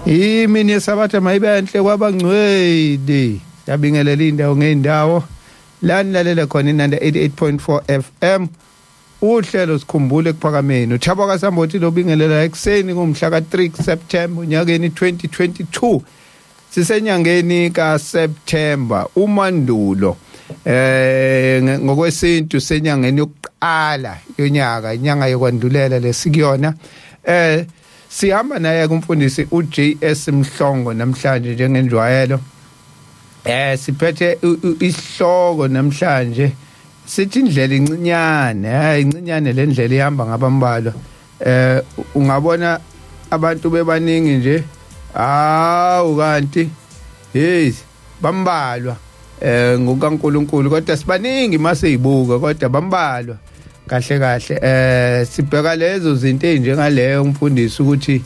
Imini yesabatha mayibenhle kwabangcwedi. Yabingelela indawo ngeendawo. La nilalela khona inanda 88.4 FM. Uhlelo sikhumbule kuphakameni. Uthabo kaSambothi lobingelela ekseni kumhla ka3 September unyakeni 2022. Sisenyangeni kaSeptember umandulo. Ngokwesintu senyangeni yokuqala yonyaka inyanga yokwandulela lesikuyona. Sihamba naye kumfundisi uJS Mhlongo namhlanje njengenjwayelo. Siphethe isihloko namhlanje sithi indlela incinyane, incinyane le ndlela ihamba ngabambalwa. Ungabona abantu bebaningi nje. Kanti hey bambalwa ngokaNkulunkulu kodwa sibaningi mase yibuka kodwa bambalwa kahle sibheka lezo zinto ezinjengaleyo umfundisi ukuthi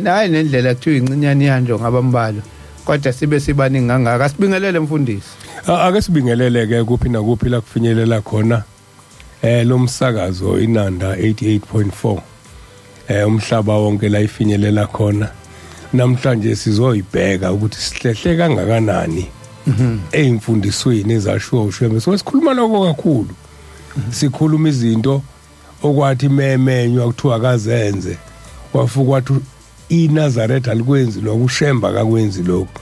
nayi nendlela kuthiwa incinyane yanje ngabambalwa kodwa sibe sibaningi ngangaka sibingelele mfundisi. Ake sibingelele ke kuphi na kuphi la kufinyelela khona lo msakazo inanda 88.4 umhlaba wonke la ifinyelela khona. Namhlanje sizoyibheka ukuthi sihlehle kangakanani ezimfundisweni ezashiwo ushembe. So sikhuluma lokho kakhulu. Sikhuluma izinto okwathi memenywa kuthiwa akazenze. Wafuka wathi iNazaretha alikwenzi lokho ushemba akakwenzi lokho.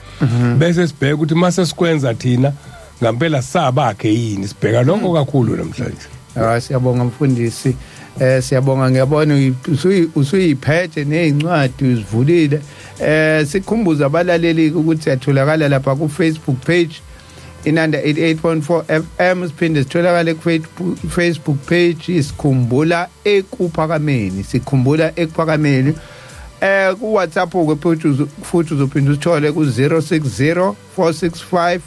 Bese sibheka ukuthi mase sikwenza thina ngempela sabakhe yini sibheka lokho kakhulu namhlanje. Siyabonga mfundisi. Siyabonga ngiyabona usuyiphethe nezincwadi uzivulile. Sikhumbuza abalaleli ukuthi siyatholakala lapha ku Facebook page inanda 88.4 FM siphinde sitholakala ku Facebook page isikhumbula ekuphakameni sikhumbula ekuphakameni. Ku WhatsApp futhi uzophinda usithole ku 060 465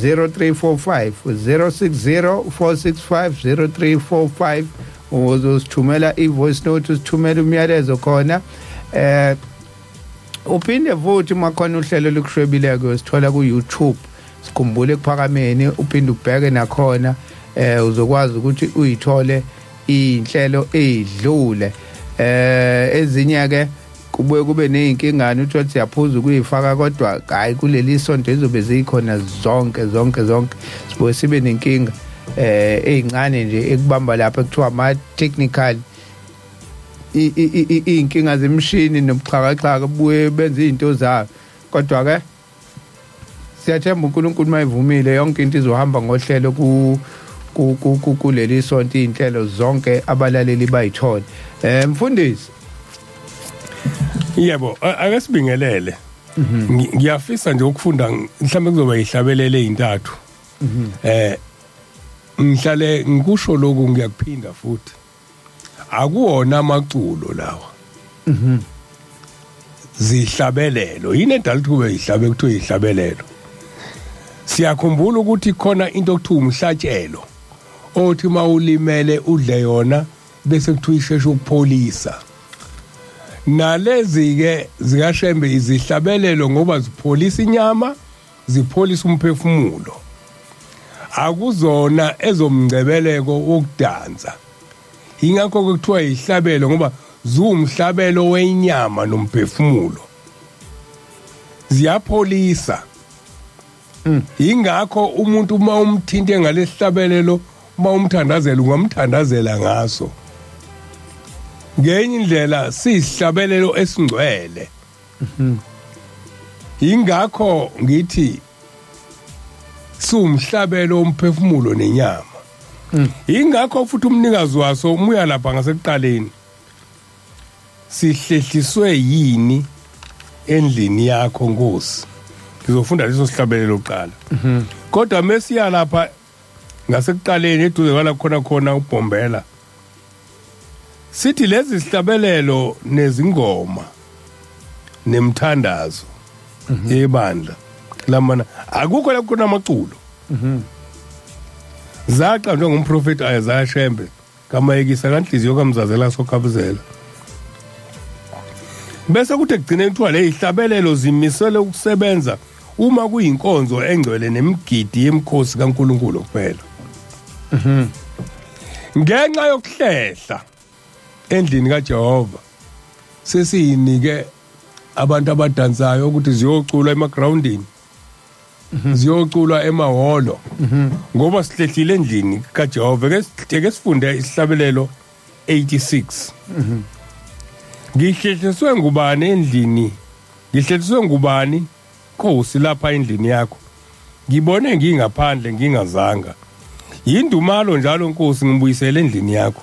0345 060 465 0345 uzosithumela ivoice note usithumela umyalezo khona. Uphinde futhi makhona uhlelo lokushwebileke usithola ku YouTube sikhumbule kuphakameni uphinde ubheke nakhona uzokwazi ukuthi uyithole inhlelo ezidlule. Ezinye ke kube nezinkingana uthi siyaphuza ukuyifaka kodwa hayi kuleli sonto izobe zikhona zonke sibuye sibe nenkinga ezincane nje ekubamba lapha ekuthiwa ama technical inkinga zemshini nobuxhakaxhaka buye benze izinto zayo kodwa ke siyathemba uNkulunkulu mayivumile yonke into izohamba ngohlelo kuleli sonto inhlelo zonke abalaleli bayithole. Mfundisi yebo ake sibingelele. Ngiyafisa nje ukufunda mhlawumbe kuzoba ihlabelele ezintathu. Ngihlale ngikusho lokhu ngiyakuphinda futhi. Akuwona amaculo lawa. Zihlabelelo yini edala kube ihlabe kuthiwa ihlabelelo. Siyakhumbula ukuthi khona into okuthiwa umhlatshelo othi mawulimele udle yona bese kuthiwa isheshe ukupholisa. Nalezi ke zikashembe izihlabelelo ngoba zipholisa inyama zipholisa umphefumulo. Akuzona ezomngcebeleko wokudansa. Ingakho kuthiwa ihlabelo ngoba ziwumhlabelo wenyama nomphefumulo. Ziyapholisa. Ingakho umuntu uma umthinte ngalesihlabelelo uma umthandazela ungamthandazela ngaso. Ngenye indlela sisihlabelelo esingcwele. Ingakho ngithi siwumhlabelo omphefumulo nenyama. Ingakho futhi umnikazi waso umuya lapha ngasekuqaleni. Sihlehliswe yini endlini yakho Nkosi. Ngizofunda leso sihlabelelo oqala. Kodwa mesiya lapha ngasekuqaleni eduze khona ubhombela. Sithi lezi sihlabelelo nezingoma nemthandazo ebandla lamana akukho lapho kuna amaculo. Zaqa njengomprofeti Isaiah Shembe kamayekisa kanhliziyo kamzazela sokhabuzela. Bese kuthi egcine kuthiwa le ihlabelelo zimisele ukusebenza uma kuyinkonzo engcwele nemigidi yemkhosi kaNkulunkulu kuphela. Ngenxa yokuhlehla endlini kaJehova sesiyinike abantu abadansayo ukuthi ziyocula emagroundini ziyocula emahholo ngoba sihlehlile endlini kaJehova ke sifunde isihlabelelo 86 Ngihlehliswe ngubani endlini Ngihlehliswe ngubani Nkosi lapha endlini yakho Ngibone ngingaphandle ngingazanga Yindumalo njalo Nkosi ngibuyisele endlini yakho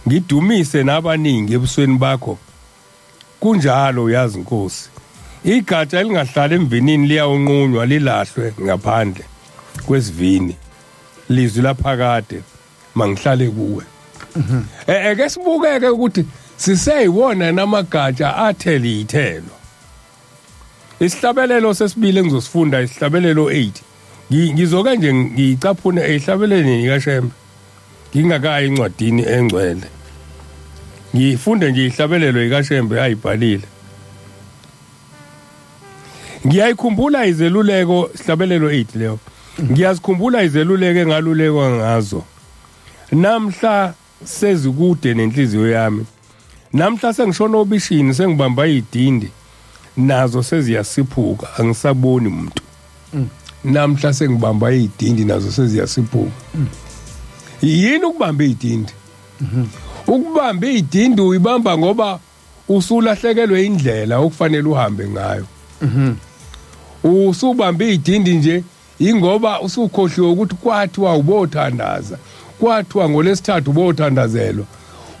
Ngidumise nabaningi ebusweni bakho Kunjalo yazi Nkosi Igatsha elingahlala emvinini liyawunqunywa lilahlwe ngaphandle kwesivini lizwi laphakade mangihlale kuwe Eke sibukeke ukuthi siseyiwona namagatsha atheli ithelo Isihlabelelo sesibili engizosifunda isihlabelelo 8 ngizoke nje ngicaphune esihlabeleni kaShembe ngingakayi incwadini engcwele ngifunde nje isihlabelelo ikaShembe ayibhalile Ngiyayikhumbula izeluleko isihlabelelo 8 leyo ngiyazikhumbula izeluleko engalulekwa ngazo namhla sezikude nenhliziyo yami namhla sengishona obishini sengibamba idindi nazo seziyasiphuka angisaboni umuntu namhla sengibamba idindi nazo seziyasiphuka yini ukubamba idindi ukubamba idindi uyibamba ngoba usulahlekelwe indlela okufanele uhambe ngayo usubamba idindi nje ingoba usukhohliwe ukuthi kwathiwa ubothandaza kwathiwa ngolesithathu ubothandazelwa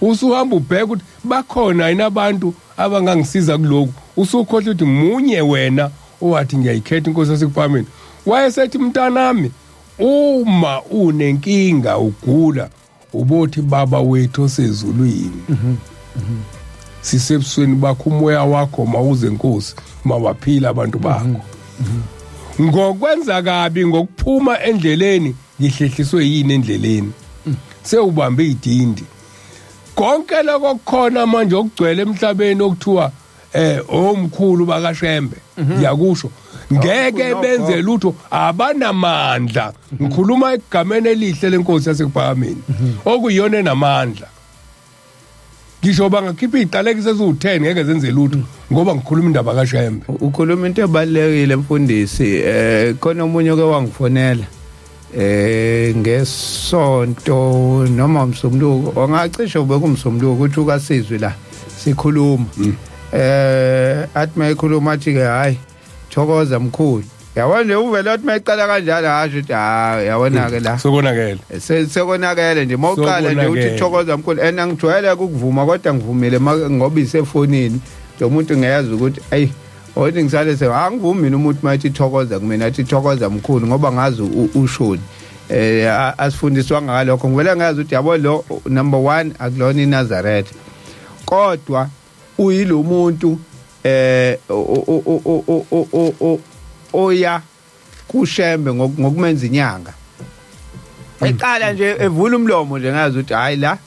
usuhamba ubheka ukuthi bakhona inabantu abangangisiza kuloko usukhohle ukuthi munye wena owathi ngiyayikhetha inkosi yasekuphameni wayesethi mntanami uma unenkinga ugula ubothi baba wethu osezulwini sisebusweni bakho umoya wakho mawuze Nkosi mawaphila abantu bakho ngokwenza kabi ngokuphuma endleleni ngihlehliswe yini endleleni sewubambe idindi konke lokho kukhona manje okugcwele emhlabeni okuthiwa omkhulu bakaShembe yakusho ngeke benze lutho abanamandla ngikhuluma egameni elihle lenkosi yasekuphameni okuyiyona enamandla ngisho bangakhipha iqalekiso eziwu10 ngeke zenze lutho ngoba ngikhuluma indaba kaShembe ukhuluma into ebalekile mfundisi khona umunye oke wangifonela ngesonto noma umsomluko ongacishe ube kumsomluko ukuthi ukasizwe la sikhuluma athi mayikhuluma athi ke hayi thokoza mkhulu yabona nje uvela athi mayiqala kanjalo hasho ukuthi yabona ke la sokonakele sekonakele nje mawuqala nje uthi thokoza mkhulu ngijwayele ukuvuma kodwa ngivumile ngoba isefonini lo muntu ngiyazi ukuthi ayi othi ngisale angivumi mina umuntu mayithi thokoza kumina athi thokoza mkhulu ngoba ngazi ushoni asifundiswa ngalokho ngivela ngazi ukuthi yabo lo number 1 akulona iNazaretha kodwa uyilo muntu oya kuShembe ngokumenza inyanga eqala nje evula umlomo nje ngazi ukuthi hayi la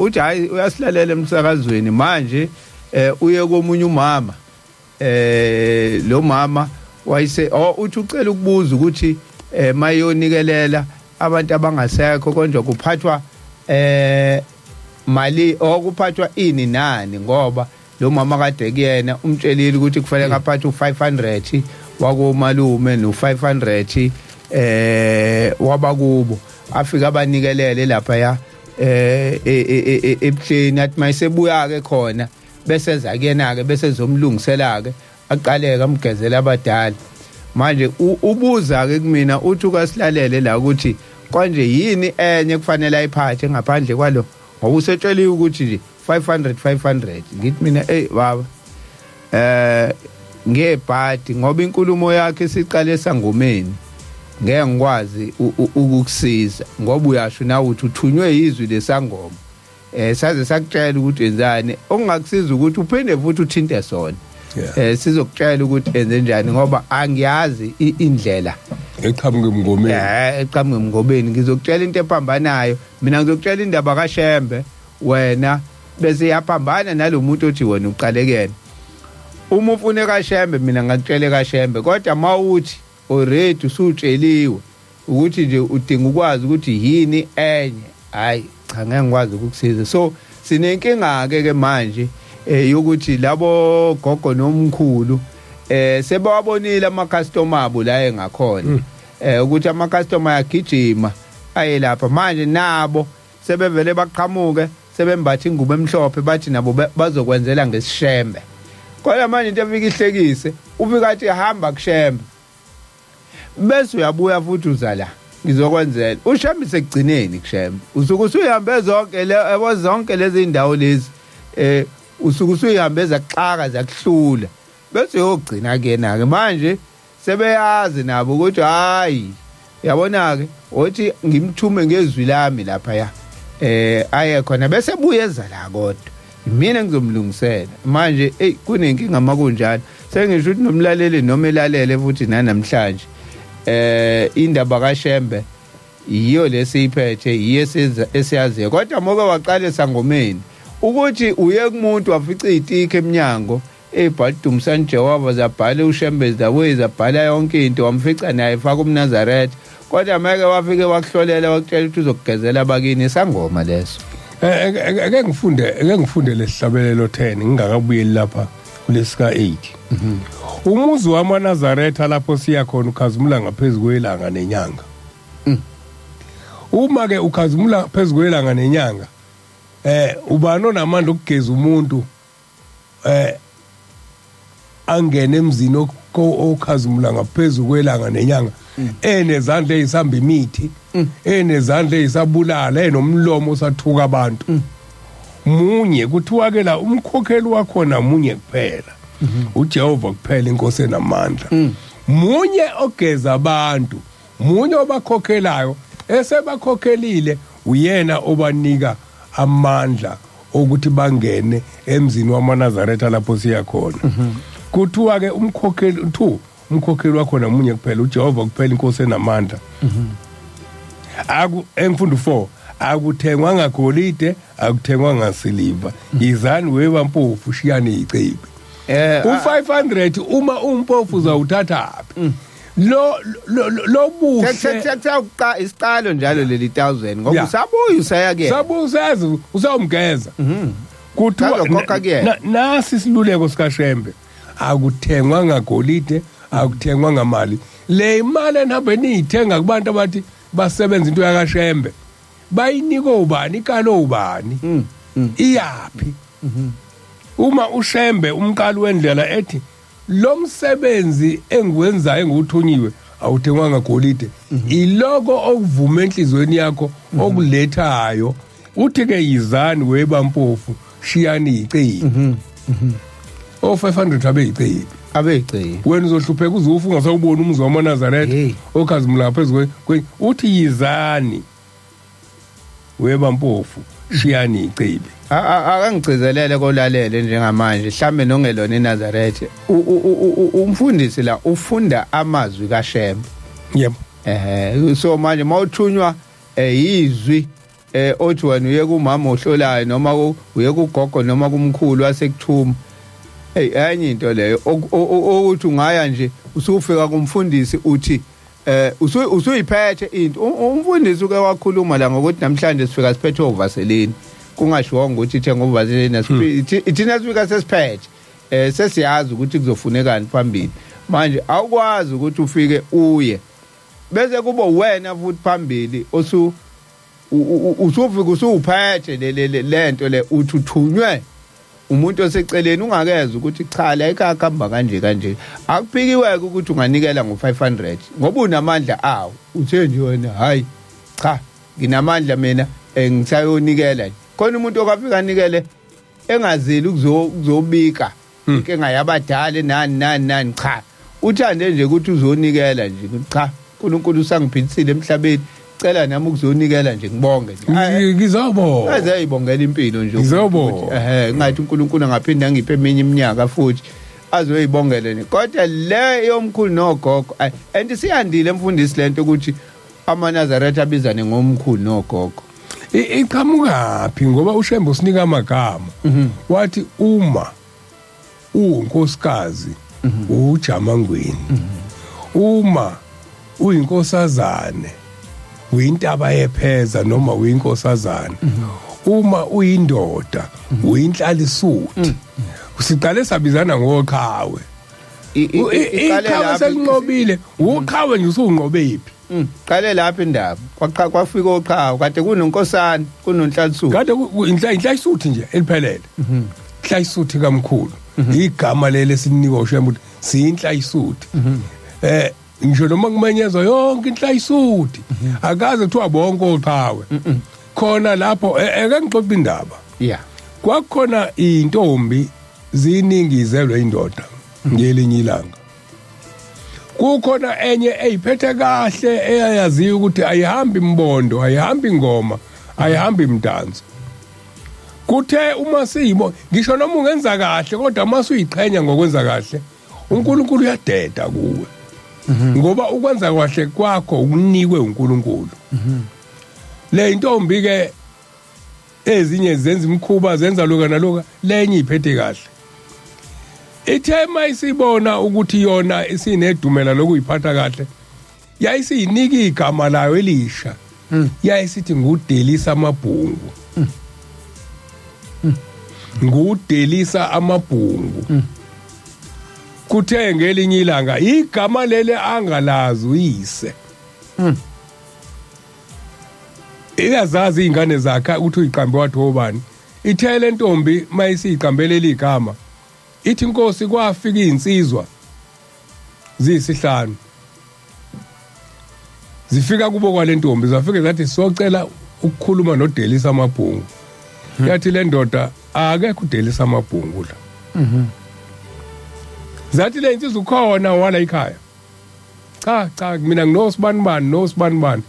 uthi hayi uyasilalela emsakazweni manje uye komunye umama lo mama wayise uthi ucela ukubuza ukuthi mayonikelela abantu abangasekho konje kuphathwa mali okuphathwa ini nani ngoba lo mama kade kuyena umtshelile ukuthi kufanele ngaphatha u500 wakomalume no500 wabakubo afika abanikelele lapha ya ebuhleni athi mayisebuya ke khona bese za kuyena ke bese zomlungisela ke aqaleka amgezela abadala manje ubuza ke kumina uthi ukasilalele la ukuthi konje yini enye kufanele ayiphathe ngaphandle kwalo ngoba usetsheliwe ukuthi nje 500 ngithi mina baba ngebhadi ngoba inkulumo yakhe siqale sangomeni ngeke ngikwazi ukukusiza ngoba uyasho nawe uthi uthunywe izwi lesangoma saze sakutshela ukuthi enzani ongakusiza ukuthi uphinde futhi uthinte sona sizokutshela ukuthi enze njani ngoba angiyazi indlela eqhamuke emngomeni eqhamuke emngomeni ngizokutshela into ephambanayo mina ngizokutshela indaba kaShembe wena bese yaphambana nalomuntu othi wena uqalekene uma ufune kaShembe mina ngakutshela kaShembe kodwa mawuthi already usutsheliwe ukuthi nje udinga ukwazi ukuthi yini enye hayi cha ngeke ngikwazi ukukusiza so sinenkinga ke manje yokuthi labo gogo nomkhulu sebawabonile ama customer abo la engakhona ukuthi ama customer yagijima aye lapha manje nabo sebevele baqhamuke sebembatha ingubo emhlophe bathi nabo bazokwenzela ngesishembe kodwa manje into efika ihlekise ufika athi hamba kushembe bese uyabuya futhi uza la ngizokwenzela ushembe sekugcineni kushembe usuku usuhambe zonke lezi indawo lezi usuku usuhambe zakuxaka zakuhlula bese uyogcina kena ke manje sebeyazi nabo ukuthi hayi yabona ke uthi ngimthume ngezwi lami lapha ya aye khona bese buyeza la kodwa mina ngizomlungisela manje kunenkinga makunjalo sengisho ukuthi nomlaleli noma elalele futhi namhlanje indaba kaShembe yiyo lesiyiphethe yiyo esiyaziyo kodwa moke waqala sangomeni ukuthi uye kumuntu wafica izitiki eminyango ebhadumsana Jehova zabhala uShembe zawe zabhala yonke into wamfica naye faka umNazaretha kodwa meke wafike wakuhlolela wakutshela ukuthi uzokugezela abakini sangoma leso ake ngifunde lesihlabelelo 10 ngingakabuyeli lapha kulesika 8 umuzi wamaNazaretha lapho siya khona ukhazimula ngaphezulu kwelanga nenyanga uma ke ukhazimula phezulu kwelanga nenyanga ubano namandla okugeza umuntu angene emzini okhazimula ngaphezulu kwelanga nenyanga enezandla ezihamba imithi enezandla ezisabulala enomlomo osathuka abantu munye kuthiwa ke la umkhokheli wakhona munye kuphela uJehova kuphela inkosi enamandla munye ogeza abantu munye obakhokhelayo esebakhokhelile uyena obanika amandla ukuthi bangene emzini wamaNazaretha lapho siya khona kuthiwa ke umkhokheli wakhona munye kuphela uJehova kuphela inkosi enamandla emfundo 4 akuthengwa ngagolide akuthengwa ngasiliva yizani webampofu shiyane icebi u500 uma umpofu uzawuthathaphi lo buhle sekuthiwa isiqalo njalo leli 1000 ngoba usabuya usaya kuyena sabuzazi usawumgeza kuthiwa nasi siluleko sikaShembe akuthengwa ngagolide akuthengwa ngamali le imali enhambe niyithenga kubantu abathi basebenza into yakaShembe bayinika ubani ikalo ubani iyapi uma uShembe umqali wendlela ethi lo msebenzi engiwenza engiwuthunyiwe awuthengwa ngagolide iloko okuvuma enhlizweni yakho okulethayo uthi ke yizani webampofu shiyani icebi o500 abeyicebi wena uzohlupheka uzufa ungasawubona umuzi wamaNazaretha okhazimula phezulu uthi yizani webampofu shiyani icebi akangigcizelele kolalele njengamanje mhlambe nongelona eNazaretha umfundisi la ufunda amazwi kaShembe yebo so manje mawuthunywa izwi othi wena uye kumama ohlolayo noma uye kugogo noma kumkhulu wasekuthuma enye into leyo ukuthi ungaya nje usufika kumfundisi uthi usuyiphethe into umfundisi uke wakhuluma la ngokuthi namhlanje sifika siphethe ovaselini kungashiwonga ukuthi ithenga ovaselini ithina sifika sesiphethe sesiyazi ukuthi kuzofunekani phambili manje awukwazi ukuthi ufike uye bese kuba wena futhi phambili usufika usuphethe lento le uthuthunywe umuntu oseceleni ungakezwe ukuthi cha la ekhaya khamba kanje akuphikiwe ukuthi unganikela ngo500 ngoba unamandla awo uthe nje wena hayi cha nginamandla mina ngisayonikela nje khona umuntu okafika anikele engazili ukuzobika inkinga yabadala nani cha uthande nje ukuthi uzonikela nje cha uNkulunkulu usangiphilisile emhlabeni cela nami ukuzonikela nje ngibonge ngizobonga azayibongela impilo nje ngizobonga ngathi uNkulunkulu angaphinda ngiphe eminye iminyaka futhi azoyibongela ni kodwa le yomkhulu nogogo and siyandile emfundisi lento ukuthi amaNazaretha abizane ngomkhulu nogogo iqhamukapi ngoba uShembe usinika amagama wathi uma unkosikazi uJamangweni uma uyinkosazane uyintaba yepheza noma uyinkosazana uma uyindoda uyinhlali suthi siqale sabizana ngoqhawe iqhawe selinqobile uqhawe nje usunqobe iphi qale lapha indaba kwafika oqhawe kade kunonkosana kunonhlansuku kade inhlayisuthi nje eliphelele inhlayisuthi kamkhulu igama lele sinikwa ushembe ukuthi siyinhlayisuthi ngisho noma kumenyezwa yonke inhlayisuthi akaze kuthiwa bonke oqhawe khona lapho eke ngixoxa indaba kwakukhona intombi ziningizelwe indoda ngelinye ilanga kukhona enye eyiphethe kahle eyayaziyo ukuthi ayihambi imbondo ayihambi ingoma ayihambi imdanso kuthe uma siyimo ngisho noma ungenza kahle kodwa mase uyiqhenya ngokwenza kahle uNkulunkulu uyadeda kuwe ngoba ukwenza kahle kwakho ukunikwe uNkulunkulu le intombi ke ezinye zenza imkhuba zenza loka naloka lenye iphethe kahle ithema isibona ukuthi yona isinedumela lokuyiphatha kahle yayisiyinika igama layo elisha yayisithi ngudelisa amabhungu ngudelisa amabhungu kuthe ngelinye ilanga igama lele angalazi uyise iyazazi izingane zakhe ukuthi uyiqambe wathi obani ithele ntombi mayisiqambelele igama ithi inkosi kwafika insizwa ziyisihlanu zifika kubo kwale ntombi zafike zathi socela ukukhuluma nodelisa amabhungu yathi le ndoda akekho udelisa amabhungu la zathi le insizwa ukhona wala ekhaya cha mina nginosibanibani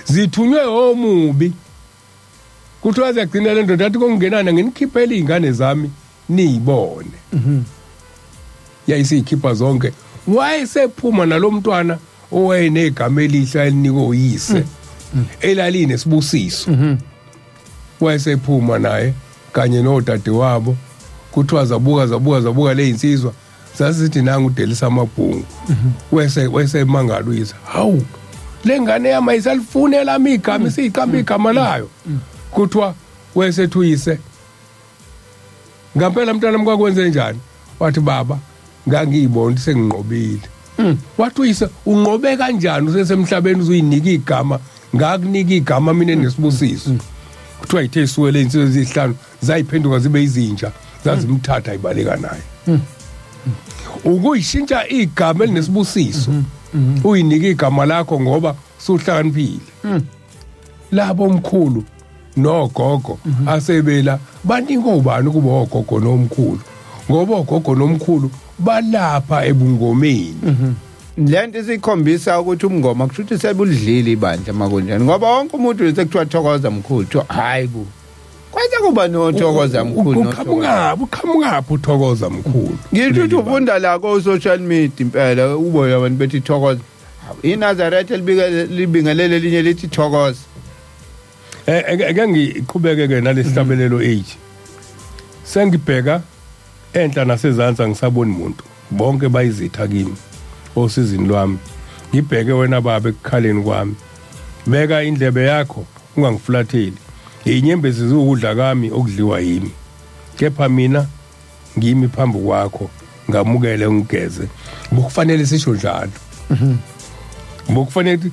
zithunywe omubi kuthiwa ziyagcina le ndoda athi kongenana ngenikhiphele izingane zami niyibone yayisikhipha zonke wayesephuma nalomntwana owayenegama elihle elinikwe uyise elaline sibusiso wayesephuma naye kanye nodade wabo kuthiwa zabuka le insizwa zasithi nanga udelisa amabhungu wese mangala uyise hawu le ngane yami isalifunela igama isiqamba igama layo kuthiwa wesethu ngampela mntwana mkwakwenze njani wathi baba ngangiyibona senginqobile wathi uyise unqobe kanjani usesemhlabeni uzuyinika igama ngakunika igama mina nesibusiso kuthiwa ithe isuwele insizwe ezihlanu zayiphenduka zibe izinja zazimthatha ibaleka naye ukuyishintsha igama elinesibusiso uyinika igama lakho ngoba suhlakaniphile labo omkhulu nogogo asebela banika ubani kuba ogogo nomkhulu ngoba ogogo nomkhulu balapha ebungomeni lento isikhombisa ukuthi umngoma kushuthi sebulidlile ibandla makunjani ngoba wonke umuntu usekuthiwa thokoza mkhulu kuthiwa hayi ku kwenza kuba nothokoza mkhulu uqhamuka uthokoza mkhulu ngisho ukuthi ufunda la ko social media impela uboya abantu bethi thokoza iNazaretha libingelele linye lithi thokoza ake ngiqhubeke nalesihlabelelo 8 sengibheka enhla nasezantsi ngisabona umuntu bonke bayizitha kimi osizini lwami ngibheke wena baba ekukhaleni kwami beka indlebe yakho ungangifulatheli inyembezi zokudla kwami okudliwa yimi kepha mina ngimi phambi kwakho ngamukele ungigeze bokufanele sisho njalo bokufanele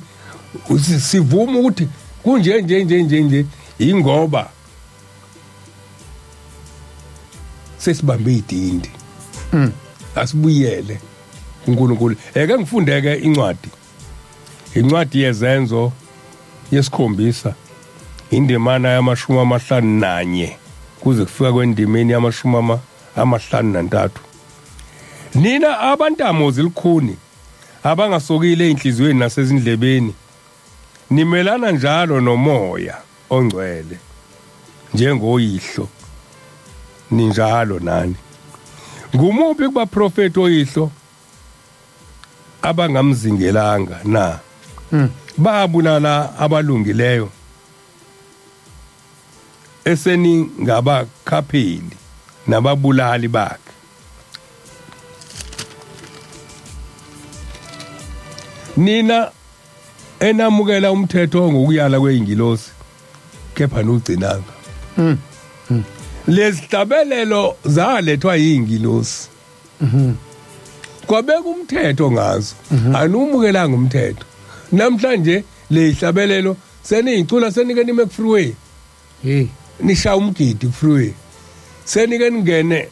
sivuma ukuthi kunje ingoba sesibambe idindi asibuyele uNkulunkulu eke ngifundeke incwadi yezenzo yesikhombisa indimana yama51 kuze kufika kwendimeni yama53 nina abantamo zilikhuni abangasokile enhlizweni nasezindlebeni nimelana njalo nomoya ongcwele njengoyihlo ninjalo nani ngumuphi kuba prophet oyihlo abangamzingelanga na babulala abalungileyo eseni ngabakhapheli nababulali bakhe nina enamukela umthetho ngokuyala kweingilosi kepha nogcinanga lezihlabelelo zalethwa yingilosi kwabeka umthetho ngazo anumukelanga umthetho namhlanje lezihlabelelo seniyicula senike nime freeway nisha umgidi freeway senike ngene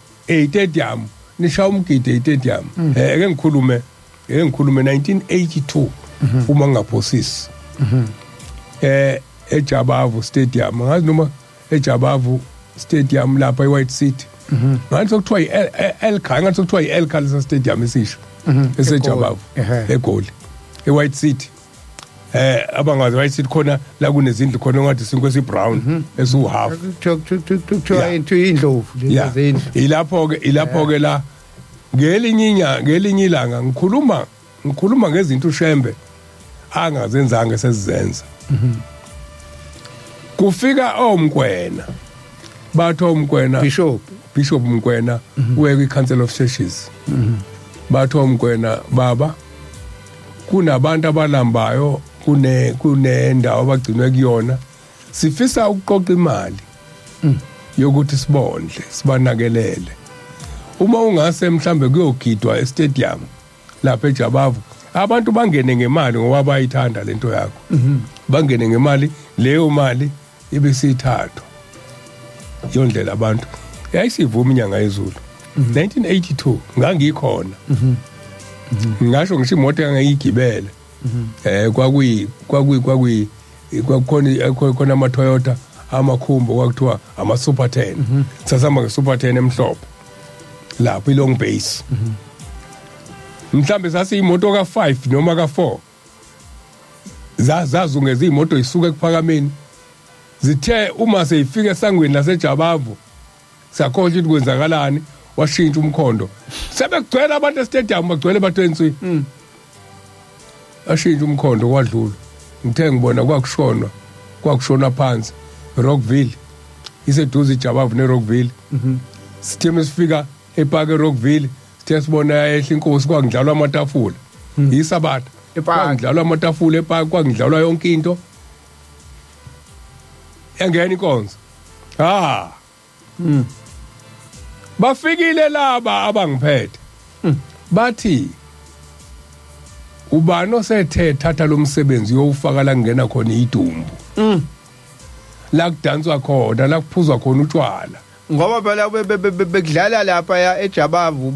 stadium nisha umgidi stadium eke ngikhulume 1982 uma ngaphosisi eJabavu stadium ngazi noma eJabavu stadium lapha eWhite City ngathi sokuthiwa iElkha ngathi sokuthiwa iElkha lesa stadium esisho eseJabavu eGoli eWhite City abangazi White City khona la kunezindlu khona ngathi sinkwesi brown esuhalf kuthiwa into indlovu lezi zindlu ilapho ke la ngelinye ilanga ngikhuluma ngezinto uShembe angazenzanga sesizenza kufika oMkwena bathi oMkwena Bishop Mkwena uye kwiCouncil of Churches bathi oMkwena baba kunabantu abalambayo kunendawo abagcinwe kuyona sifisa ukuqoqa imali yokuthi sibondle sibanakelele uma ungase mhlambe kuyogidwa estadium lapha eJabavu abantu bangene ngemali ngoba bayithanda lento yakho bangene ngemali leyo mali ibisithathwa yondlela abantu yayisivuma inyanga yezulu 1982 ngangikhona ngisho ngisho imoto engayigibele kwakukhona ama Toyota amakhumbo kwakuthiwa ama Super 10 sasama nge Super 10 emhlophe lapho ilong base mhlambe sasiyimoto ka5 noma ka4 zazungeza imoto isuke kuphakameni zithe uma seyifika esangweni laseJabavu sakhohle ukuthi kwenzakalani washintsha umkhondo sebegcwele abantu estadium bagcwele batwenswi ashintsha umkhondo kwadlula ngithe ngibona kwakushona phansi Rockville iseduze iJabavu neRockville sithe mesifika ePark eRockville sithe sibona ehla inkosi kwangidlalwa amatafula yisabatha kwangidlalwa amatafula ePark kwangidlalwa yonke into engena inkonzo bafikile laba abangiphethe bathi ubani osethe thatha lo msebenzi uyofaka la ngena khona idumbu la kudanswa khona la kuphuzwa khona utshwala ngoba phela bekudlala lapha eJabavu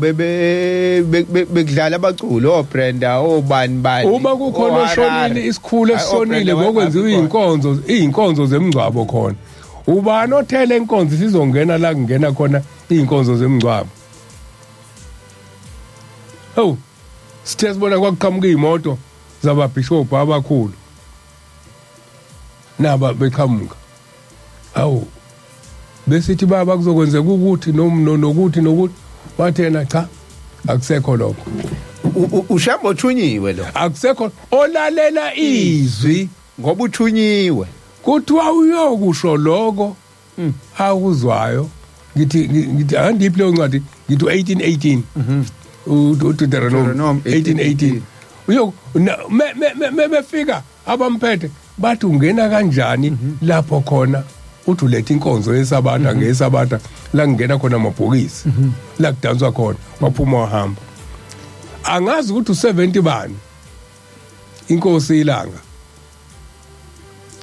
bekudlala abaculo oBrenda obani uma kukhona oshonile isikhulu esonile ngokwenziwa izinkonzo zemngcwabo khona ubani othele inkonzo sizongena la kungena khona izinkonzo zemngcwabo sithe sibona kwakuqhamuka imoto zababhishophu abakhulu naba beqhamuka besithi baba kuzokwenzeka ukuthi nokuthi wathena cha akusekho lokho uShambo uthunyiwe lo akusekho olalela izwi ngoba uthunyiwe kuthiwa uyokusho lokho awuzwayo ngithi andiphi leyo ncwadi ngithi 1818 uDeuteronomy 1818 uyo mefika abamphethe bathi ungena kanjani lapho khona uthi uletha inkonzo yesabatha ngesabatha la ngena khona amabhokisi la kudanswa khona waphuma wahamba angazi ukuthi u70 bani inkosi ilanga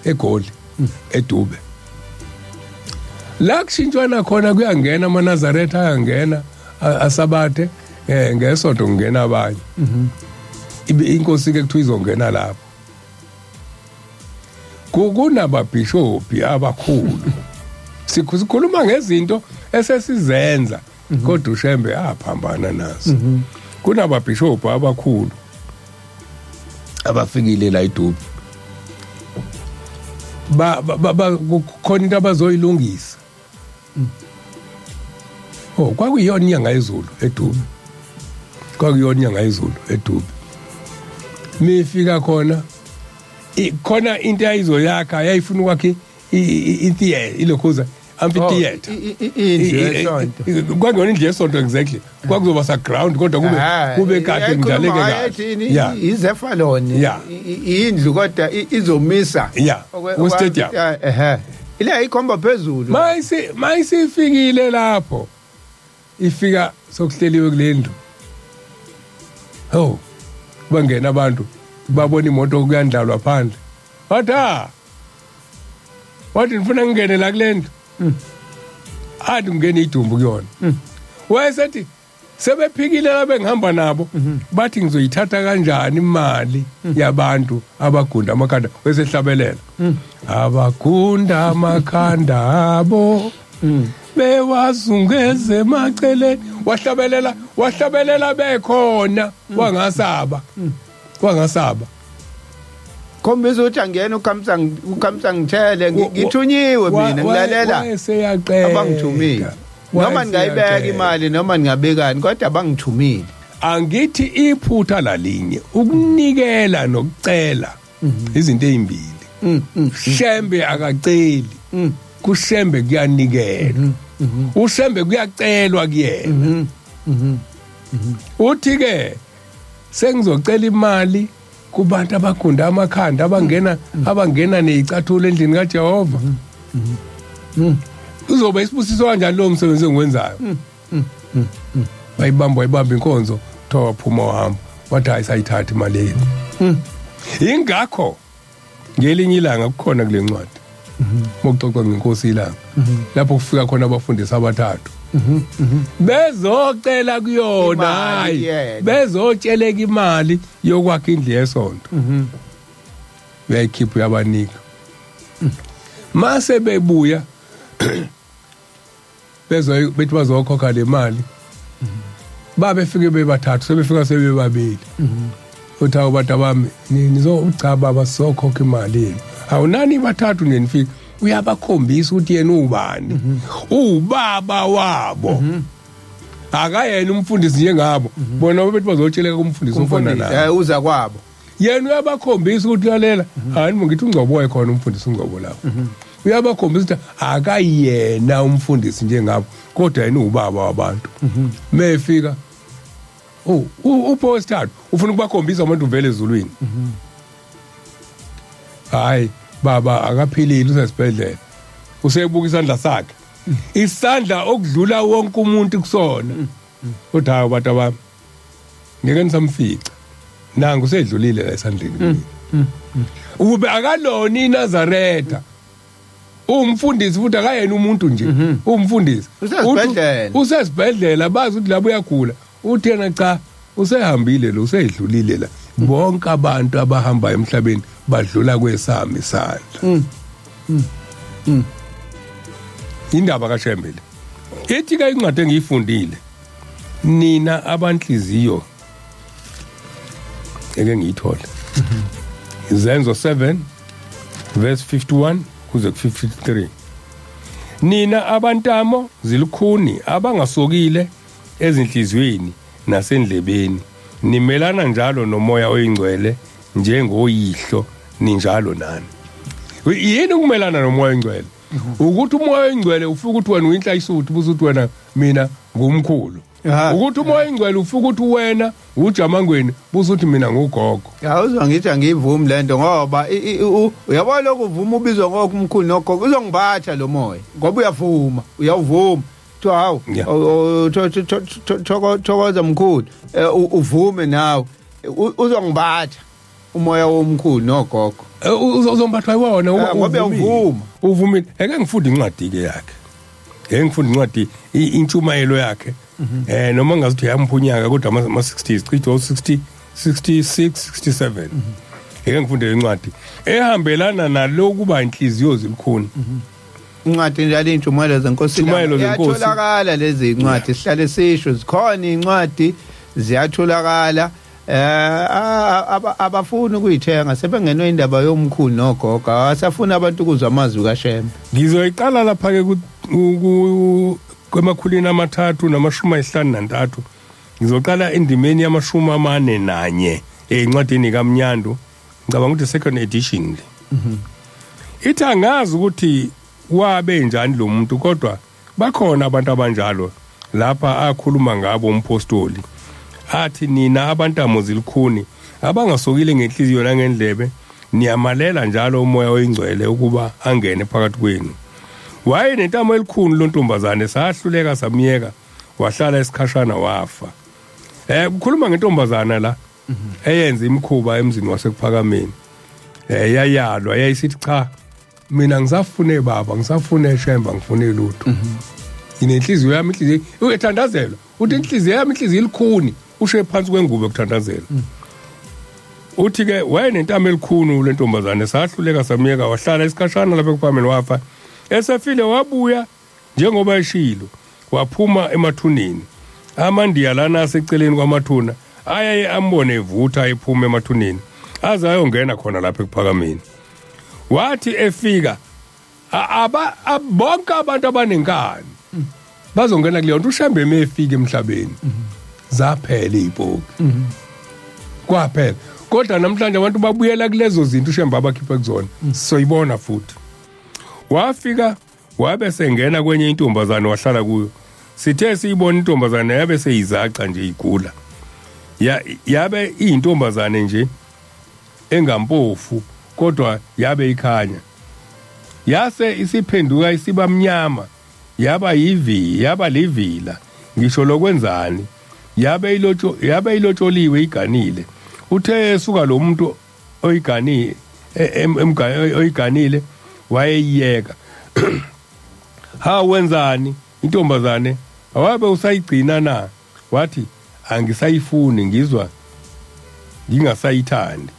eGoli eDube la kushintshwana khona kuyangena amaNazaretha ayangena asabathe ngesonto kungena abanye inkosi ke kuthiwa izongena lapho kunababhishophi abakhulu sikhuluma ngezinto esesizenza kodwa uShembe aphambana nazo kunababhishophi abakhulu abafikile la eDube khona into abazoyilungisa kwakuyiyona inyanga yezulu eDube mifika khona into yayizoyakha yayifuna ukwakhe itheater ilokhuza amphitheater kwangona indlu yesonto exactly kwakuzoba sa ground kodwa kube kahle ngidlaleke kahle izefaloni indlu kodwa izomisa ku stadium ile ikhomba phezulu mayisifikile lapho ifika sokuhleliwe kulendlu bangena abantu babona imoto kuyandlalwa phandle wathi nifuna ngingene la kulendlu athi ngene idumbu kuyona wayesethi sebephikile labe ngihamba nabo bathi ngizoyithatha kanjani imali yabantu abagunda amakhanda wesehlabelela abagunda amakhanda abo bewazungeze emaceleni wahlabelela bekhona wangasaba khombisa ukuthi angena ukhamsa ngithele ngithunyiwe mina ngilalela abangithumile noma ngayibeka imali noma ngingabekani kodwa abangithumile angithi iphutha lalinye ukunikela nokucela izinto ezimbili shembe akaceli kushembe kuyanikela ushembe kuyacelwa kuyena uthi ke sengizocela imali kubantu abagunda amakhanda abangena nezicathulo endlini kaJehova uzobe isibusiso kanjani lo msebenzi engwenzayo bayibamba inkonzo kuthiwa waphuma wahamba wathi ayisayithatha imali yethu ingakho ngelinye ilanga kukhona kule ncwadi mokuxoxa ngenkosi ilanga lapho kufika khona abafundisi abathathu bezocela kuyona hayi bezotsheleka imali yokwakha indlu yesonto beyikhipha yabanika mase bebuya bethi bazokhokha le mali babefike bebathathu sebefika sebebabili uthawu bathi abami nizochaba basokhokha imali yenu awunani bathathu nenifika uyabakhombisa ukuthi yena ubani ubaba wabo akayena umfundisi njengabo bona bethi bazotsheleka kumfundisi umfana naye uza kwabo yena uyabakhombisa ukuthi lalela hayi ngithi ungcobo ekhona umfundisi ungcobo lapho uyabakhombisa ukuthi akayena umfundisi njengabo kodwa yena ubaba wabantu mefika upostcard ufuna ukubakhombisa abantu vele ezulwini hayi baba akaphilile usesibhedlela usebuka isandla sakhe isandla okudlula wonke umuntu kusona kodwa hayi abantu abami ngeke nisamfica nangu usedlulile la esandleni ube akalona iNazaretha umfundisi futhi akayena umuntu nje umfundisi usesibhedlela bazi ukuthi labo uyagula uthi yena cha usehambile lo usedlulile la bonke abantu abahamba emhlabeni badlula kwesami isandla indaba kaShembele ethi ka incwadi engiyifundile nina abanhliziyo eke ngiyithola Izenzo 7 verse 51 kuze ku 53 nina abantamo zilukhuni abangasokile ezinhlizweni nasendlebeni nimelana njalo nomoya oyingcwele njengoyihlo ninjalo nani yini ukumelana nomoya oyingcwele ukuthi umoya oyingcwele ufika ukuthi wena uyinhlayisuthi buza ukuthi wena mina ngumkhulu ukuthi umoya oyingcwele ufika ukuthi wena ujamangweni buza ukuthi mina ngugogo uzwa ngithi angivumi lento ngoba uyabona lokho uvuma ubizwa ngokumkhulu nogogo uzongibatha lo moya ngoba uyavuma kuthiwa hawu thokoza mkhulu uvume nawe uzongibatha umoya womkhulu nogogo uzombathwa iwona ngoba uvuma uvumile eke ngifunda incwadi ke yakhe ngifunda incwadi intshumayelo yakhe noma ngazithi yamphunyaka kodwa ama 60s cishe 60 66 67 eke ngifunda incwadi ehambelana nalokuba inhliziyo zilukhuni incwadi njalo intshumayelo zenkosi iyatholakala lezi incwadi sihlale sisho zikhona incwadi ziyatholakala abafuni ukuyithenga sebengenwe indaba yomkhulu nogogo asafuna abantu ukuzwa amazwi kaShembe ngizoyiqala lapha ke kwemakhulini amathathu nama53 ngizoqala endimeni yama41 encwadini kaMnyandu ngicabanga ukuthi second edition ithi angazi ukuthi wabe njani lo muntu kodwa bakhona abantu abanjalo lapha akhuluma ngabo umpostoli athi nina abantamo zilukhuni abangasokile ngenhliziyo nangendlebe niyamalela njalo umoya oyingcwele ukuba angene phakathi kwenu wayenentamo elikhulu lontombazane sahluleka samiyeka wahlala esikhashana wafa. Kukhuluma ngentombazana la eyenza imikhuba emzini wasekuphakameni. Yayalwa yayisithi cha mina ngisafune baba ngisafune eshemba ngifune lutho. Inenhliziyo yami inhliziyo uyethandazela uthi inhliziyo yami inhliziyo ilikhuni ushe phansi kwengubo ekuthandazela. Uthi ke wayenentamo elikhulu lentombazane sahluleka samiyeka wahlala isikhashana lapha ekuphakameni wafa. Esefile wabuya njengoba eshilo waphuma emathuneni. Amandiya lana aseceleni kwamathuna ayaye ambone evutha ephuma emathuneni aze ayongena khona lapha ekuphakameni. Wathi efika bonke abantu abanenkani bazongena kuleyo nto uShembe emefika emhlabeni zaphela izipoki kwaphela. Kodwa namhlanje abantu babuyela kulezo zinto uShembe abakhiphe kuzona soyibona futhi. Wafika wabe sengena kwenye intombazane wahlala kuyo. Sithe siyibona intombazane yabe seyizaca nje igula. Yabe intombazane nje engampofu kodwa yabe ikhanya. Yase isiphenduka isiba mnyama yaba livila ngisho lokwenzani yabe ilotsholiwe iganile. Uthe esuka lo muntu oyiganile wayeyiyeka. Wenzani intombazane awabe usayigcina na? Wathi angisayifuni ngizwa ngingasayithandi.